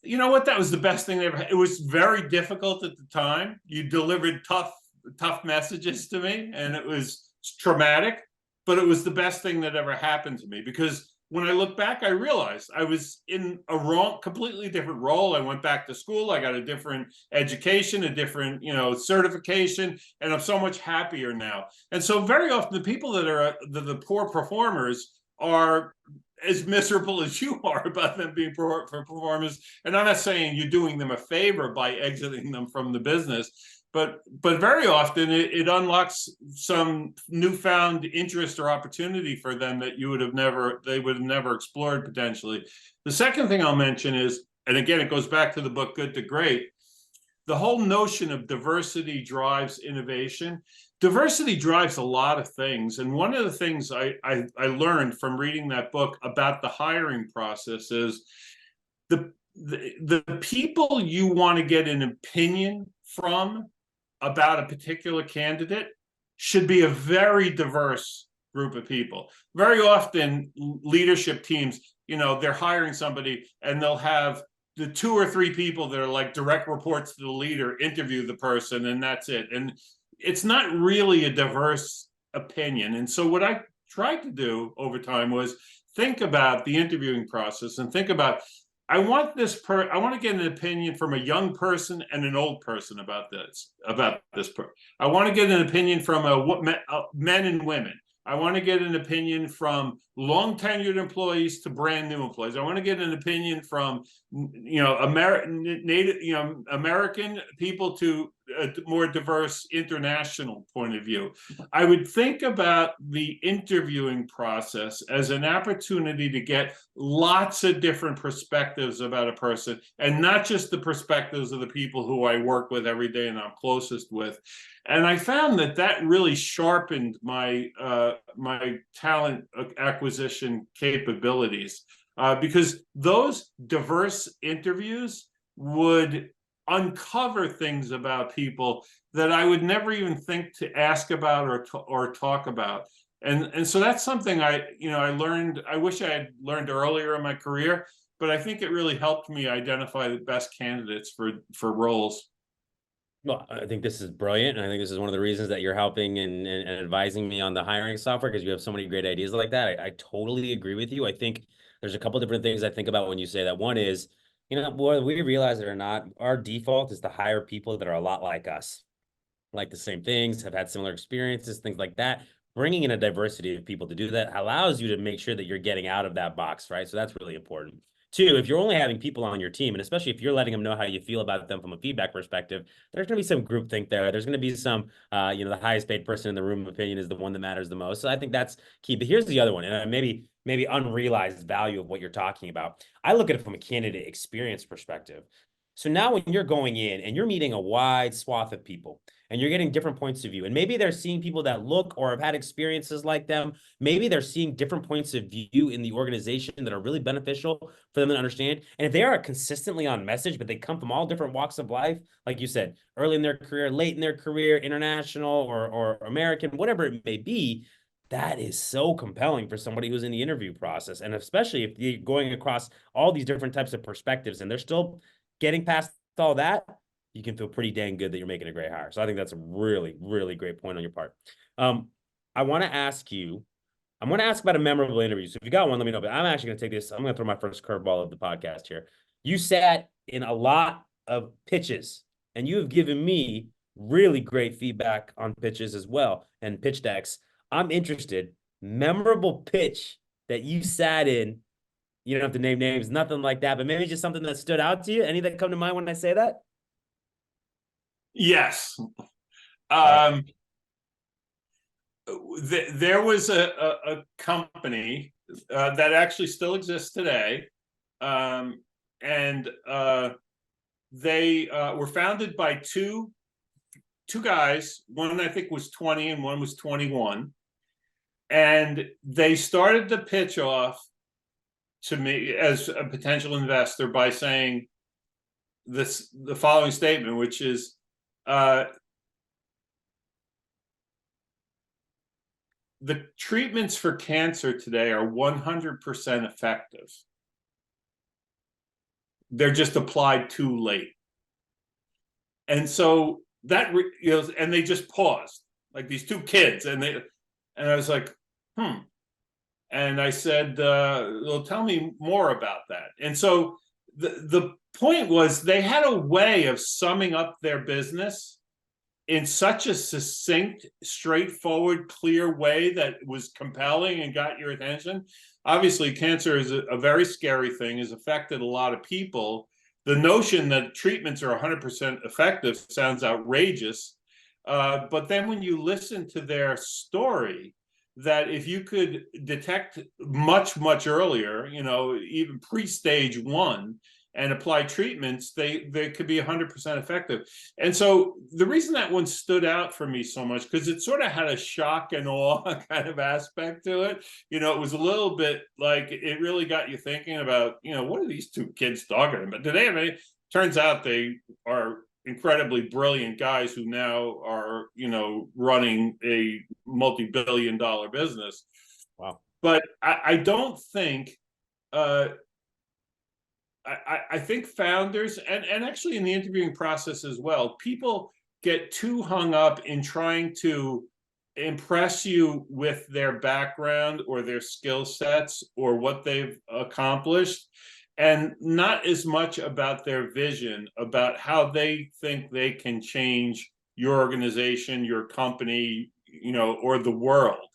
you know what, that was the best thing they ever had. It was very difficult at the time. You delivered tough messages to me, and it was traumatic, but it was the best thing that ever happened to me because when I look back, I realized I was in a completely different role. I went back to school. I got a different education, a different, certification, and I'm so much happier now. And so very often the people that are the poor performers are as miserable as you are about them being poor performers. And I'm not saying you're doing them a favor by exiting them from the business, but very often it unlocks some newfound interest or opportunity for them that they would have never explored potentially. The second thing I'll mention is, and again, it goes back to the book Good to Great, the whole notion of diversity drives innovation. Diversity drives a lot of things. And one of the things I learned from reading that book about the hiring process is the people you want to get an opinion from about a particular candidate should be a very diverse group of people. Very often, leadership teams, they're hiring somebody and they'll have the 2 or 3 people that are like direct reports to the leader interview the person, and that's it. And it's not really a diverse opinion. And so what I tried to do over time was think about the interviewing process and think about, I want to get an opinion from a young person and an old person about this. I want to get an opinion from men and women. I want to get an opinion from long tenured employees to brand new employees. I want to get an opinion from American people to a more diverse international point of view. I would think about the interviewing process as an opportunity to get lots of different perspectives about a person, and not just the perspectives of the people who I work with every day and I'm closest with. And I found that really sharpened my my talent acquisition capabilities, because those diverse interviews would uncover things about people that I would never even think to ask about or talk about. And so that's something I learned. I wish I had learned earlier in my career, but I think it really helped me identify the best candidates for roles. Well, I think this is brilliant. And I think this is one of the reasons that you're helping and advising me on the hiring software, because you have so many great ideas like that. I totally agree with you. I think there's a couple different things I think about when you say that. One is, whether we realize it or not, our default is to hire people that are a lot like us, like the same things, have had similar experiences, things like that. Bringing in a diversity of people to do that allows you to make sure that you're getting out of that box, right? So that's really important. Two, if you're only having people on your team, and especially if you're letting them know how you feel about them from a feedback perspective, there's going to be some groupthink there. There's going to be some, the highest paid person in the room opinion is the one that matters the most. So I think that's key. But here's the other one, and maybe unrealized value of what you're talking about. I look at it from a candidate experience perspective. So now when you're going in and you're meeting a wide swath of people, and you're getting different points of view, and maybe they're seeing people that look or have had experiences like them. Maybe they're seeing different points of view in the organization that are really beneficial for them to understand. And if they are consistently on message, but they come from all different walks of life, like you said, early in their career, late in their career, international or American, whatever it may be, that is so compelling for somebody who's in the interview process. And especially if you're going across all these different types of perspectives and they're still getting past all that, you can feel pretty dang good that you're making a great hire. So I think that's a really, really great point on your part. I want to ask you, I'm going to ask about a memorable interview. So if you got one, let me know. But I'm actually going to take this. I'm going to throw my first curveball of the podcast here. You sat in a lot of pitches, and you have given me really great feedback on pitches as well and pitch decks. I'm interested. Memorable pitch that you sat in. You don't have to name names, nothing like that, but maybe just something that stood out to you. Any that come to mind when I say that? Yes. Right. There was a company that actually still exists today, and they were founded by two guys. One I think was 20 and one was 21, and they started the pitch off to me as a potential investor by saying the following statement, which is, the treatments for cancer today are 100% effective. They're just applied too late. And so that, and they just paused, like these two kids, and I was like, And I said, well, tell me more about that. And so the point was, they had a way of summing up their business in such a succinct, straightforward, clear way that was compelling and got your attention. Obviously, cancer is a very scary thing, has affected a lot of people. The notion that treatments are 100% effective sounds outrageous. But then when you listen to their story, that if you could detect much, much earlier, even pre-stage 1, and apply treatments, they could be 100% effective. And so the reason that one stood out for me so much, because it sort of had a shock and awe kind of aspect to it. It was a little bit like, it really got you thinking about, what are these two kids talking about? Do they have any? Turns out they are incredibly brilliant guys who now are, running a multi-billion-dollar business. Wow. But I don't think I think founders, and actually in the interviewing process as well, people get too hung up in trying to impress you with their background or their skill sets or what they've accomplished, and not as much about their vision, about how they think they can change your organization, your company, or the world.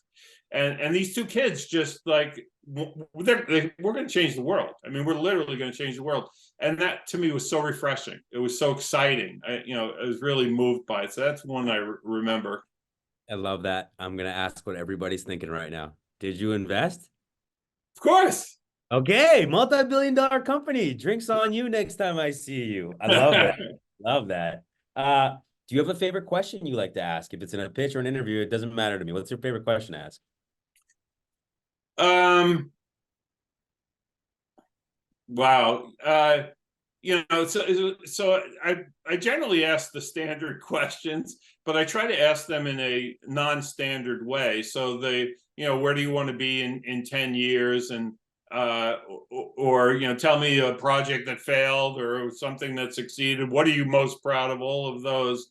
And these two kids just like, we're going to change the world. I mean, we're literally going to change the world. And that to me was so refreshing. It was so exciting. I was really moved by it. So that's one I remember. I love that. I'm gonna ask what everybody's thinking right now. Did you invest? Of course. Okay, multi-billion-dollar company. Drinks on you next time I see you. I love that. Love that. Do you have a favorite question you like to ask? If it's in a pitch or an interview, it doesn't matter to me. What's your favorite question to ask? Wow. So I generally ask the standard questions, but I try to ask them in a non-standard way. So where do you want to be in 10 years? And or tell me a project that failed or something that succeeded. What are you most proud of? All of those.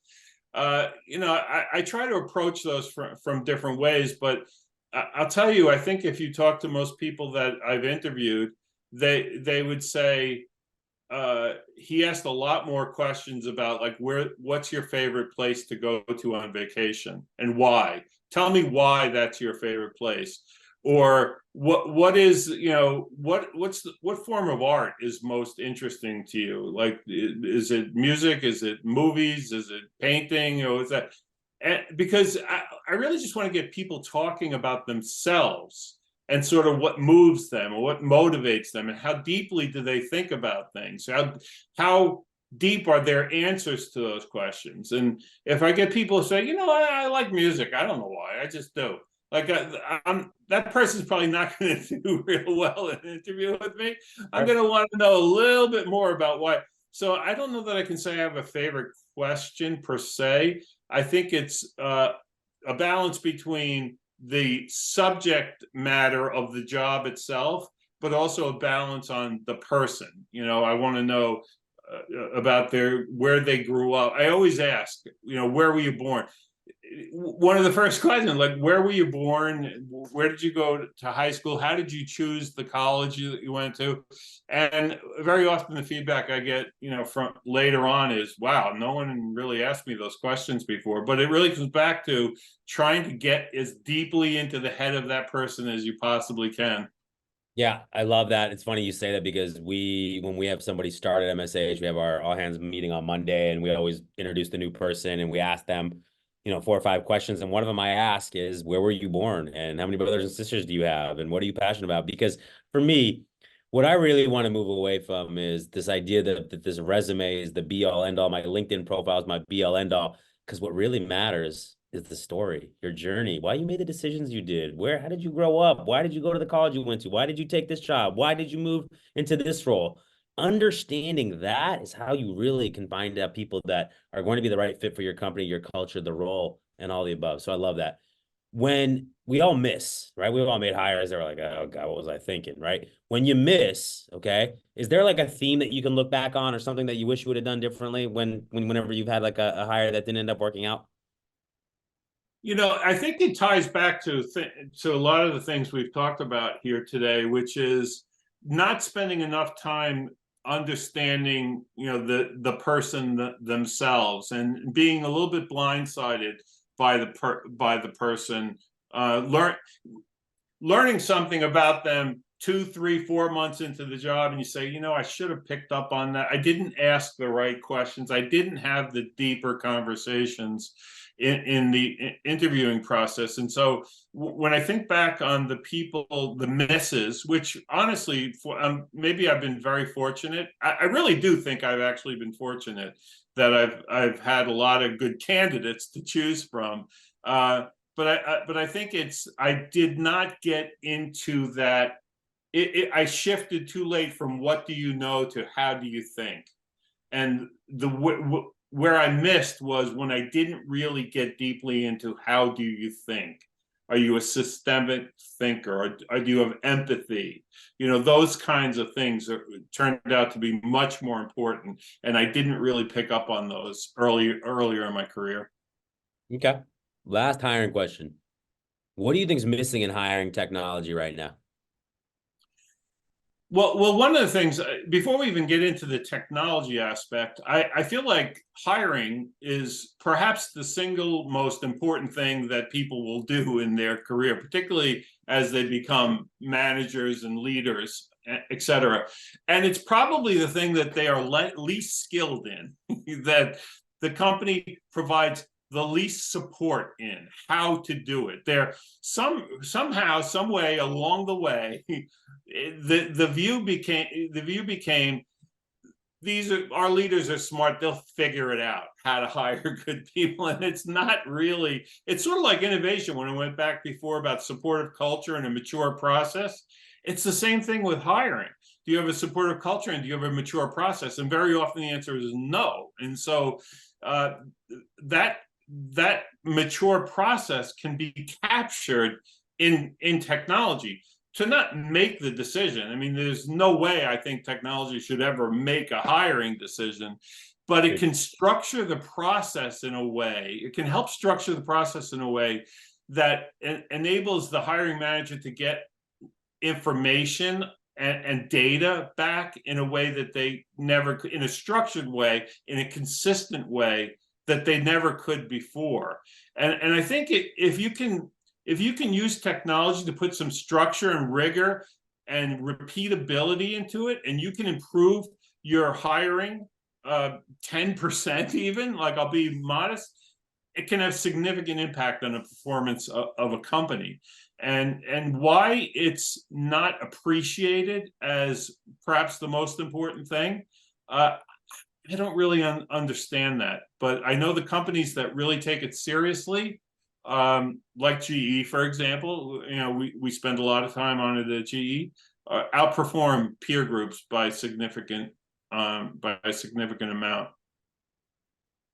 I try to approach those from different ways, but I'll tell you, I think if you talk to most people that I've interviewed, they would say he asked a lot more questions about like what's your favorite place to go to on vacation and why. Tell me why that's your favorite place, or what is what form of art is most interesting to you? Like, is it music? Is it movies? Is it painting? Is that? And because I really just want to get people talking about themselves and sort of what moves them or what motivates them and how deeply do they think about things? How deep are their answers to those questions? And if I get people to say, I like music, I don't know why, I just do. Like that person's probably not going to do real well in an interview with me. I'm going to want to know a little bit more about why. So I don't know that I can say I have a favorite question per se. I think it's a balance between the subject matter of the job itself, but also a balance on the person. I want to know about where they grew up. I always ask, where were you born? One of the first questions, like, where were you born? Where did you go to high school? How did you choose the college you went to? And very often the feedback I get, from later on is, wow, no one really asked me those questions before. But it really comes back to trying to get as deeply into the head of that person as you possibly can. Yeah, I love that. It's funny you say that because when we have somebody start at MSH, we have our all hands meeting on Monday, and we always introduce the new person and we ask them, 4 or 5 questions. And one of them I ask is, where were you born? And how many brothers and sisters do you have? And what are you passionate about? Because for me, what I really want to move away from is this idea that this resume is the be all end all. My LinkedIn profile is my be all end all. Because what really matters is the story, your journey, why you made the decisions you did, how did you grow up? Why did you go to the college you went to? Why did you take this job? Why did you move into this role? Understanding that is how you really can find out people that are going to be the right fit for your company, your culture, the role, and all the above. So I love that. When we all miss, right? We all made hires that were like, oh God, what was I thinking, right? When you miss, okay, is there like a theme that you can look back on or something that you wish you would have done differently whenever you've had like a hire that didn't end up working out? I think it ties back to a lot of the things we've talked about here today, which is not spending enough time understanding, the person themselves, and being a little bit blindsided by the person. Learning something about them 2, 3, 4 months into the job, and you say, I should have picked up on that. I didn't ask the right questions. I didn't have the deeper conversations in the interviewing process. And so when I think back on the people, the misses, which honestly, maybe I've been very fortunate. I really do think I've actually been fortunate that I've had a lot of good candidates to choose from. But I think I did not get into that. I shifted too late from what do you know to how do you think, and where I missed was when I didn't really get deeply into how do you think? Are you a systemic thinker? Or do you have empathy? You know, those kinds of things turned out to be much more important. And I didn't really pick up on those earlier in my career. Okay. Last hiring question. What do you think is missing in hiring technology right now? Well, one of the things before we even get into the technology aspect, I feel like hiring is perhaps the single most important thing that people will do in their career, particularly as they become managers and leaders, et cetera. And it's probably the thing that they are least skilled in, that the company provides the least support in how to do it. There somehow, some way along the way, the view became these are our leaders are smart, they'll figure it out how to hire good people. And it's not really, it's sort of like innovation when I went back before about supportive culture and a mature process. It's the same thing with hiring. Do you have a supportive culture and do you have a mature process? And very often the answer is no. And so uh, that that mature process can be captured in technology to not make the decision. I mean, there's no way I think technology should ever make a hiring decision, but it can structure the process in a way, it can help structure the process in a way that enables the hiring manager to get information and data back in a way that they never, in a structured way, in a consistent way that they never could before. And I think if you can use technology to put some structure and rigor and repeatability into it, and you can improve your hiring 10% even, like I'll be modest, it can have significant impact on the performance of a company. And why it's not appreciated as perhaps the most important thing, I don't really understand that. But I know the companies that really take it seriously, like GE, for example, you know, we spend a lot of time on it at GE, outperform peer groups by a significant amount.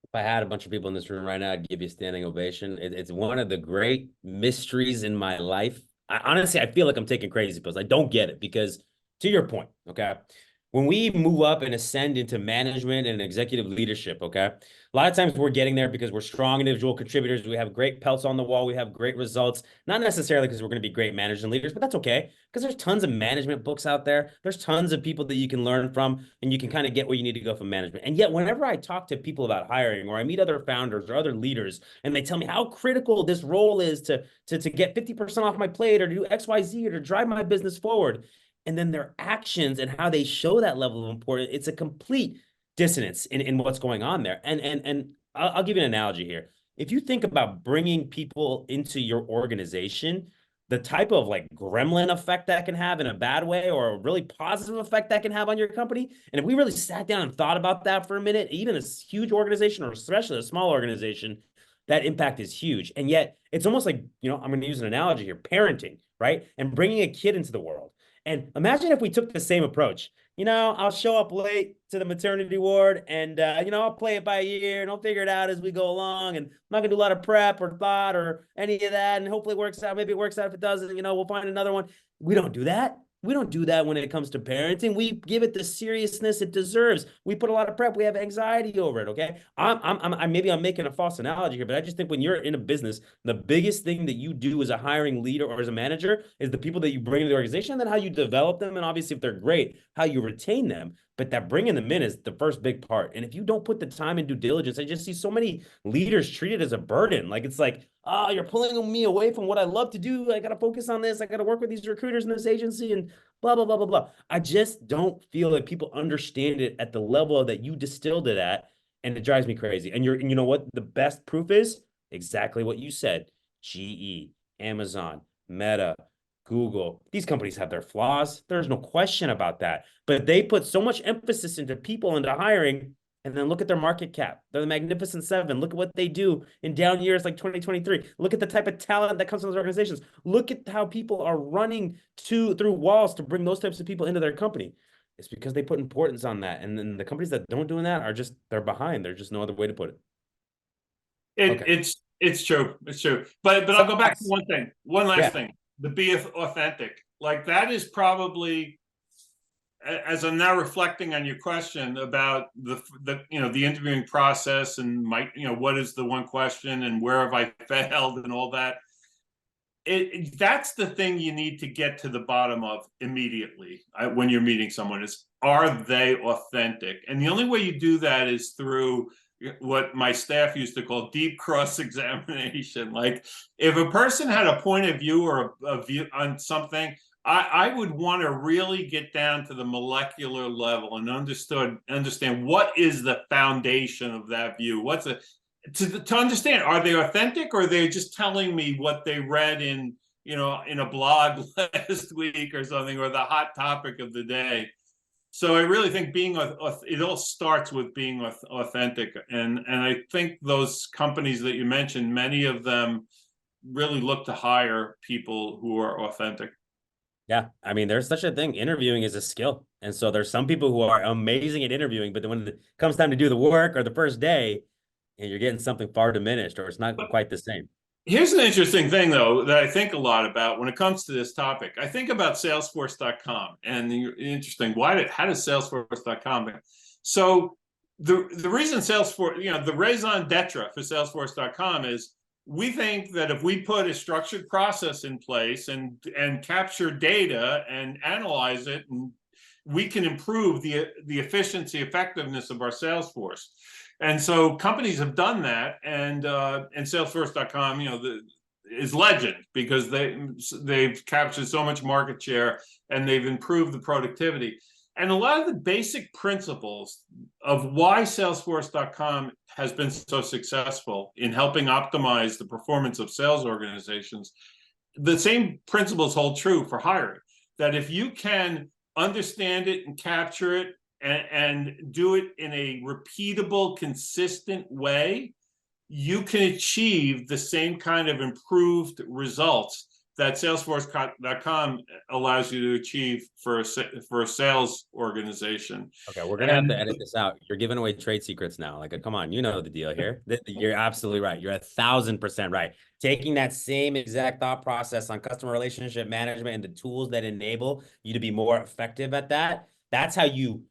If I had a bunch of people in this room right now, I'd give you a standing ovation. It's one of the great mysteries in my life. Honestly, I feel like I'm taking crazy pills. I don't get it because, to your point, okay, when we move up and ascend into management and executive leadership, okay, a lot of times we're getting there because we're strong individual contributors. We have great pelts on the wall. We have great results. Not necessarily because we're going to be great managers and leaders, but that's okay because there's tons of management books out there. There's tons of people that you can learn from, and you can kind of get where you need to go from management. And yet, whenever I talk to people about hiring or I meet other founders or other leaders, and they tell me how critical this role is to get 50% off my plate or to do XYZ or to drive my business forward, and then their actions and how they show that level of importance, it's a complete dissonance in what's going on there. And I'll give you an analogy here. If you think about bringing people into your organization, the type of like gremlin effect that can have in a bad way or a really positive effect that can have on your company. And if we really sat down and thought about that for a minute, even a huge organization or especially a small organization, that impact is huge. And yet it's almost like, you know, I'm going to use an analogy here, parenting, right? And bringing a kid into the world. And imagine if we took the same approach. You know, I'll show up late to the maternity ward and, you know, I'll play it by ear and I'll figure it out as we go along. And I'm not going to do a lot of prep or thought or any of that. And hopefully it works out. Maybe it works out. If it doesn't, you know, we'll find another one. We don't do that. We don't do that when it comes to parenting. We give it the seriousness it deserves. We put a lot of prep. We have anxiety over it. Okay. Maybe I'm making a false analogy here, but I just think when you're in a business, the biggest thing that you do as a hiring leader or as a manager is the people that you bring to the organization and then how you develop them. And obviously, if they're great, how you retain them. But that bringing them in is the first big part. And if you don't put the time and due diligence, I just see so many leaders treated as a burden. Like it's like, oh, you're pulling me away from what I love to do. I got to focus on this. I got to work with these recruiters in this agency and blah, blah, blah, blah, blah. I just don't feel like people understand it at the level that you distilled it at. And it drives me crazy. And you know what? The best proof is exactly what you said. GE, Amazon, Meta, Google, these companies have their flaws. There's no question about that. But they put so much emphasis into people, into hiring, and then look at their market cap. They're the Magnificent Seven. Look at what they do in down years like 2023. Look at the type of talent that comes from those organizations. Look at how people are running through walls to bring those types of people into their company. It's because they put importance on that. And then the companies that don't doing that are just, they're behind. There's just no other way to put it. It, Okay. it's true. It's true. But So I'll go back to one thing. One last yeah, thing. The be authentic. Like that is probably, as I'm now reflecting on your question about the interviewing process and what is the one question and where have I failed and all that. That's the thing you need to get to the bottom of immediately when you're meeting someone is, are they authentic? And the only way you do that is through what my staff used to call deep cross-examination. Like if a person had a point of view or a view on something, I would want to really get down to the molecular level and understand what is the foundation of that view. What's a to understand, are they authentic or are they just telling me what they read in a blog last week or something, or the hot topic of the day? So I really think it all starts with being authentic, and I think those companies that you mentioned, many of them really look to hire people who are authentic. yeah. I mean, there's such a thing. Interviewing is a skill. And so there's some people who are amazing at interviewing, but then when it comes time to do the work or the first day, and you're getting something far diminished or it's not But quite the same. here's an interesting thing, though, that I think a lot about when it comes to this topic. I think about Salesforce.com, and interesting. How does Salesforce.com? So the reason Salesforce, the raison d'etre for Salesforce.com is we think that if we put a structured process in place and capture data and analyze it, and we can improve the efficiency, effectiveness of our sales force. And so companies have done that, and Salesforce.com, is legend because they've captured so much market share and they've improved the productivity. And a lot of the basic principles of why Salesforce.com has been so successful in helping optimize the performance of sales organizations, the same principles hold true for hiring. That if you can understand it and capture it and do it in a repeatable, consistent way, you can achieve the same kind of improved results that Salesforce.com allows you to achieve for a sales organization. Okay, we're gonna have to And edit this out. You're giving away trade secrets now. Like, come on, you know the deal here. You're absolutely right. You're 1,000% right. Taking that same exact thought process on customer relationship management and the tools that enable you to be more effective at that. That's how you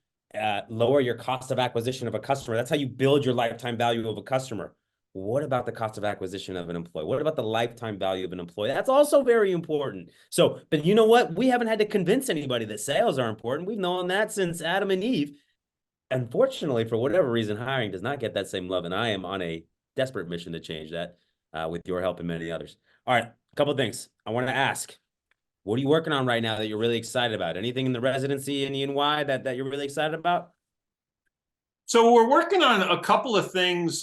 lower your cost of acquisition of a customer. That's how you build your lifetime value of a customer. What about the cost of acquisition of an employee? What about the lifetime value of an employee? That's also very important. So, but you know what? We haven't had to convince anybody that sales are important. We've known that since Adam and Eve. Unfortunately, for whatever reason, hiring does not get that same love. And I am on a desperate mission to change that with your help and many others. All right, a couple of things I want to ask. What are you working on right now that you're really excited about? Anything in the residency in E&Y that you're really excited about? so we're working on a couple of things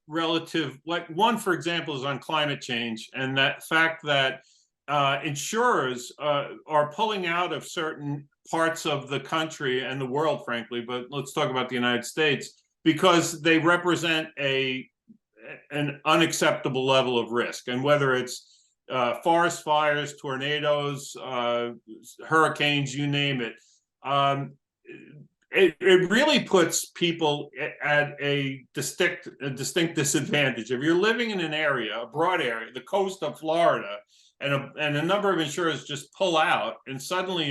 relative. Like one, for example, is on climate change and that fact that insurers are pulling out of certain parts of the country and the world, frankly. But let's talk about the United States because they represent an unacceptable level of risk, and whether it's forest fires, tornadoes, hurricanes, you name it. It really puts people at a distinct disadvantage. If you're living in an area, a broad area, the coast of Florida, and a number of insurers just pull out, and suddenly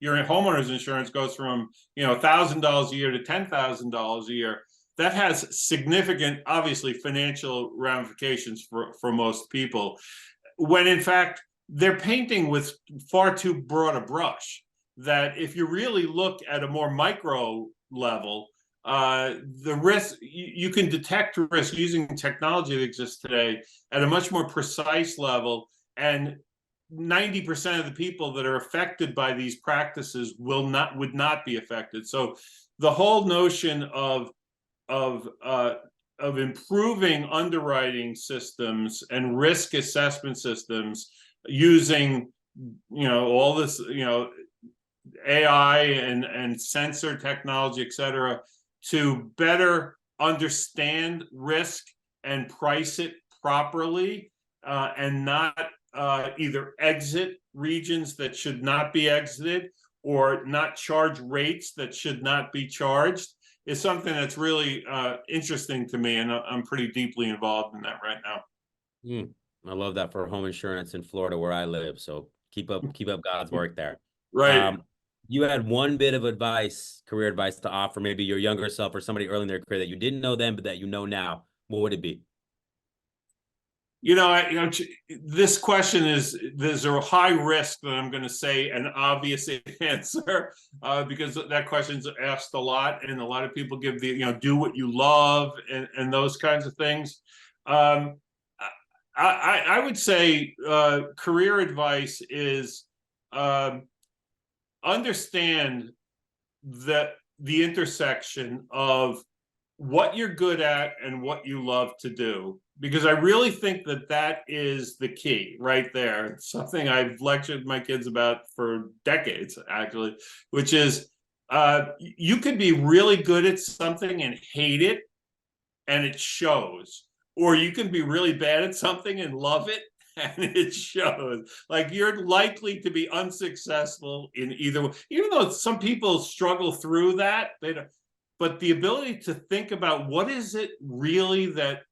your homeowner's insurance goes from $1,000 a year to $10,000 a year. That has significant, obviously, financial ramifications for most people. When in fact they're painting with far too broad a brush. That if you really look at a more micro level, the risk you can detect risk using technology that exists today at a much more precise level, and 90% of the people that are affected by these practices would not be affected. So the whole notion of improving underwriting systems and risk assessment systems using all this AI and sensor technology, et cetera, to better understand risk and price it properly, and not either exit regions that should not be exited or not charge rates that should not be charged is something that's really interesting to me, and I'm pretty deeply involved in that right now. Mm, I love that for home insurance in Florida where I live. So keep up God's work there. Right. Um, you had one bit of advice, career advice to offer maybe your younger self or somebody early in their career that you didn't know then, but that you know now. What would it be? This question is, there's a high risk that I'm going to say an obvious answer because that question's asked a lot, and a lot of people give do what you love and those kinds of things. Um, I would say career advice is understand that the intersection of what you're good at and what you love to do, because I really think that that is the key right there. It's something I've lectured my kids about for decades, actually, which is you could be really good at something and hate it, and it shows, or you can be really bad at something and love it, and it shows. Like, you're likely to be unsuccessful in either way, even though some people struggle through that. They don't, but the ability to think about what is it really that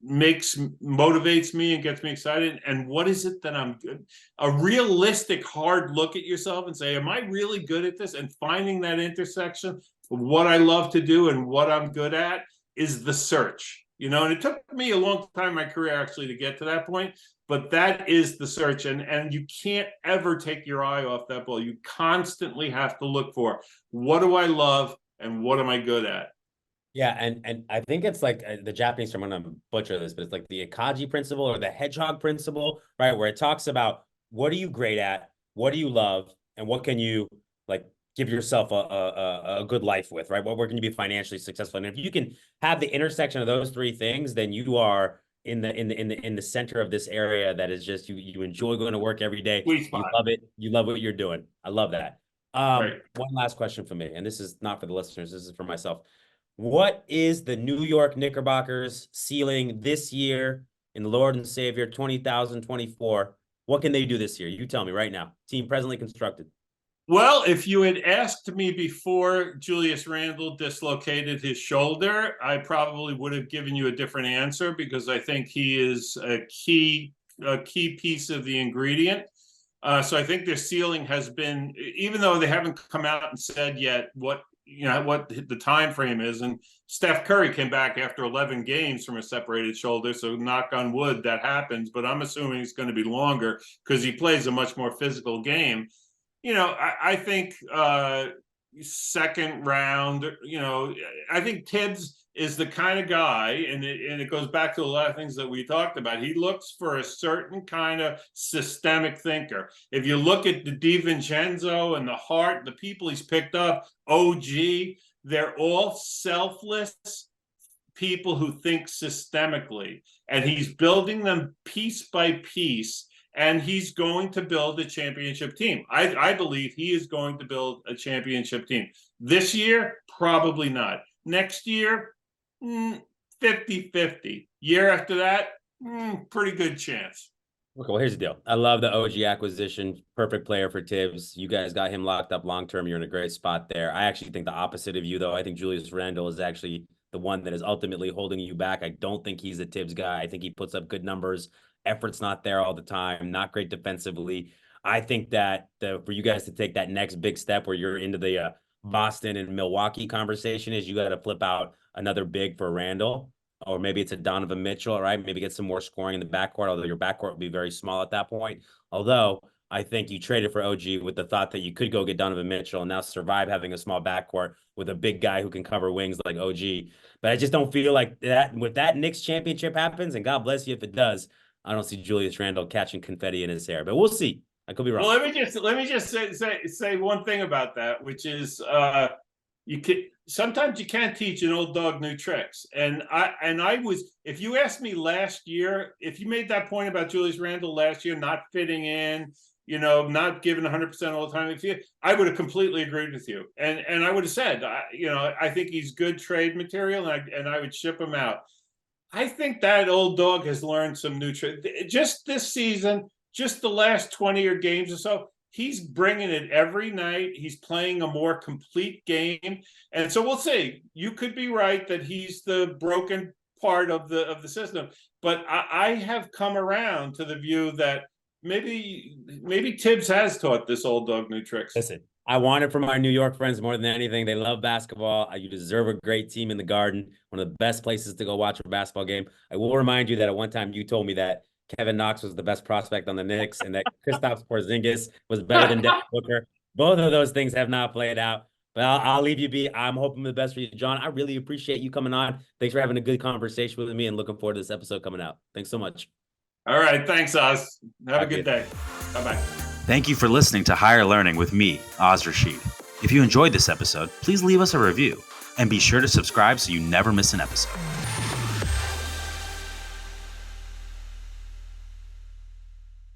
motivates me and gets me excited, and what is it that I'm good, a realistic hard look at yourself and say, am I really good at this, and finding that intersection of what I love to do and what I'm good at is the search. And it took me a long time in my career actually to get to that point, but that is the search, and you can't ever take your eye off that ball. You constantly have to look for, what do I love and what am I good at? Yeah, and I think it's like the Japanese term, I'm gonna butcher this, but it's like the Ikaji principle or the hedgehog principle, right? Where it talks about what are you great at, what do you love, and what can you like give yourself a good life with, right? What can you be financially successful? And if you can have the intersection of those three things, then you are in the center of this area that is just you enjoy going to work every day. Sweet You spot. love it. You love what you're doing. I love that. Right. One last question for me, and this is not for the listeners, this is for myself. What is the New York Knickerbockers ceiling this year in the Lord and Savior 2024? What can they do this year? You tell me right now. Team presently constructed. Well, if you had asked me before Julius Randle dislocated his shoulder, I probably would have given you a different answer, because I think he is a key piece of the ingredient. So I think their ceiling has been, even though they haven't come out and said yet what the time frame is, and Steph Curry came back after 11 games from a separated shoulder, so knock on wood that happens, but I'm assuming it's going to be longer because he plays a much more physical game. I think second round, I think Tibbs is the kind of guy, and it goes back to a lot of things that we talked about. He looks for a certain kind of systemic thinker. If you look at the DiVincenzo and the Hart, the people he's picked up, OG, they're all selfless people who think systemically, and he's building them piece by piece, and he's going to build a championship team. I believe he is going to build a championship team. This year, probably not. Next year, 50-50. Year after that, pretty good chance. Okay, well, here's the deal. I love the OG acquisition. Perfect player for Tibbs. You guys got him locked up long term. You're in a great spot there. I actually think the opposite of you, though. I think Julius Randle is actually the one that is ultimately holding you back. I don't think he's a Tibbs guy. I think he puts up good numbers. Effort's not there all the time. Not great defensively. I think that for you guys to take that next big step where you're into the Boston and Milwaukee conversation is you got to flip out another big for Randle. Or maybe it's a Donovan Mitchell, right? Maybe get some more scoring in the backcourt, although your backcourt will be very small at that point. Although I think you traded for OG with the thought that you could go get Donovan Mitchell and now survive having a small backcourt with a big guy who can cover wings like OG. But I just don't feel like that with that Knicks championship happens, and God bless you if it does. I don't see Julius Randle catching confetti in his hair, but we'll see. I could be wrong. Well, let me just say one thing about that, which is you can sometimes you can't teach an old dog new tricks. And I was, if you asked me last year, if you made that point about Julius Randle last year not fitting in, not giving 100% all the time, I would have completely agreed with you, and I would have said, I think he's good trade material, and I would ship him out. I think that old dog has learned some new tricks just this season, just the last 20 or games or so. he's bringing it every night. He's playing a more complete game. And so we'll see. You could be right that he's the broken part of the system. But I have come around to the view that maybe Tibbs has taught this old dog new tricks. Listen, I want it for my New York friends more than anything. They love basketball. You deserve a great team in the Garden, one of the best places to go watch a basketball game. I will remind you that at one time you told me that Kevin Knox was the best prospect on the Knicks and that Kristaps Porzingis was better than Devin Booker. Both of those things have not played out. But I'll leave you be. I'm hoping the best for you, John. I really appreciate you coming on. Thanks for having a good conversation with me and looking forward to this episode coming out. Thanks so much. All right. Thanks, Oz. Have a good day. Bye-bye. Thank you for listening to Higher Learning with me, Oz Rashid. If you enjoyed this episode, please leave us a review and be sure to subscribe so you never miss an episode.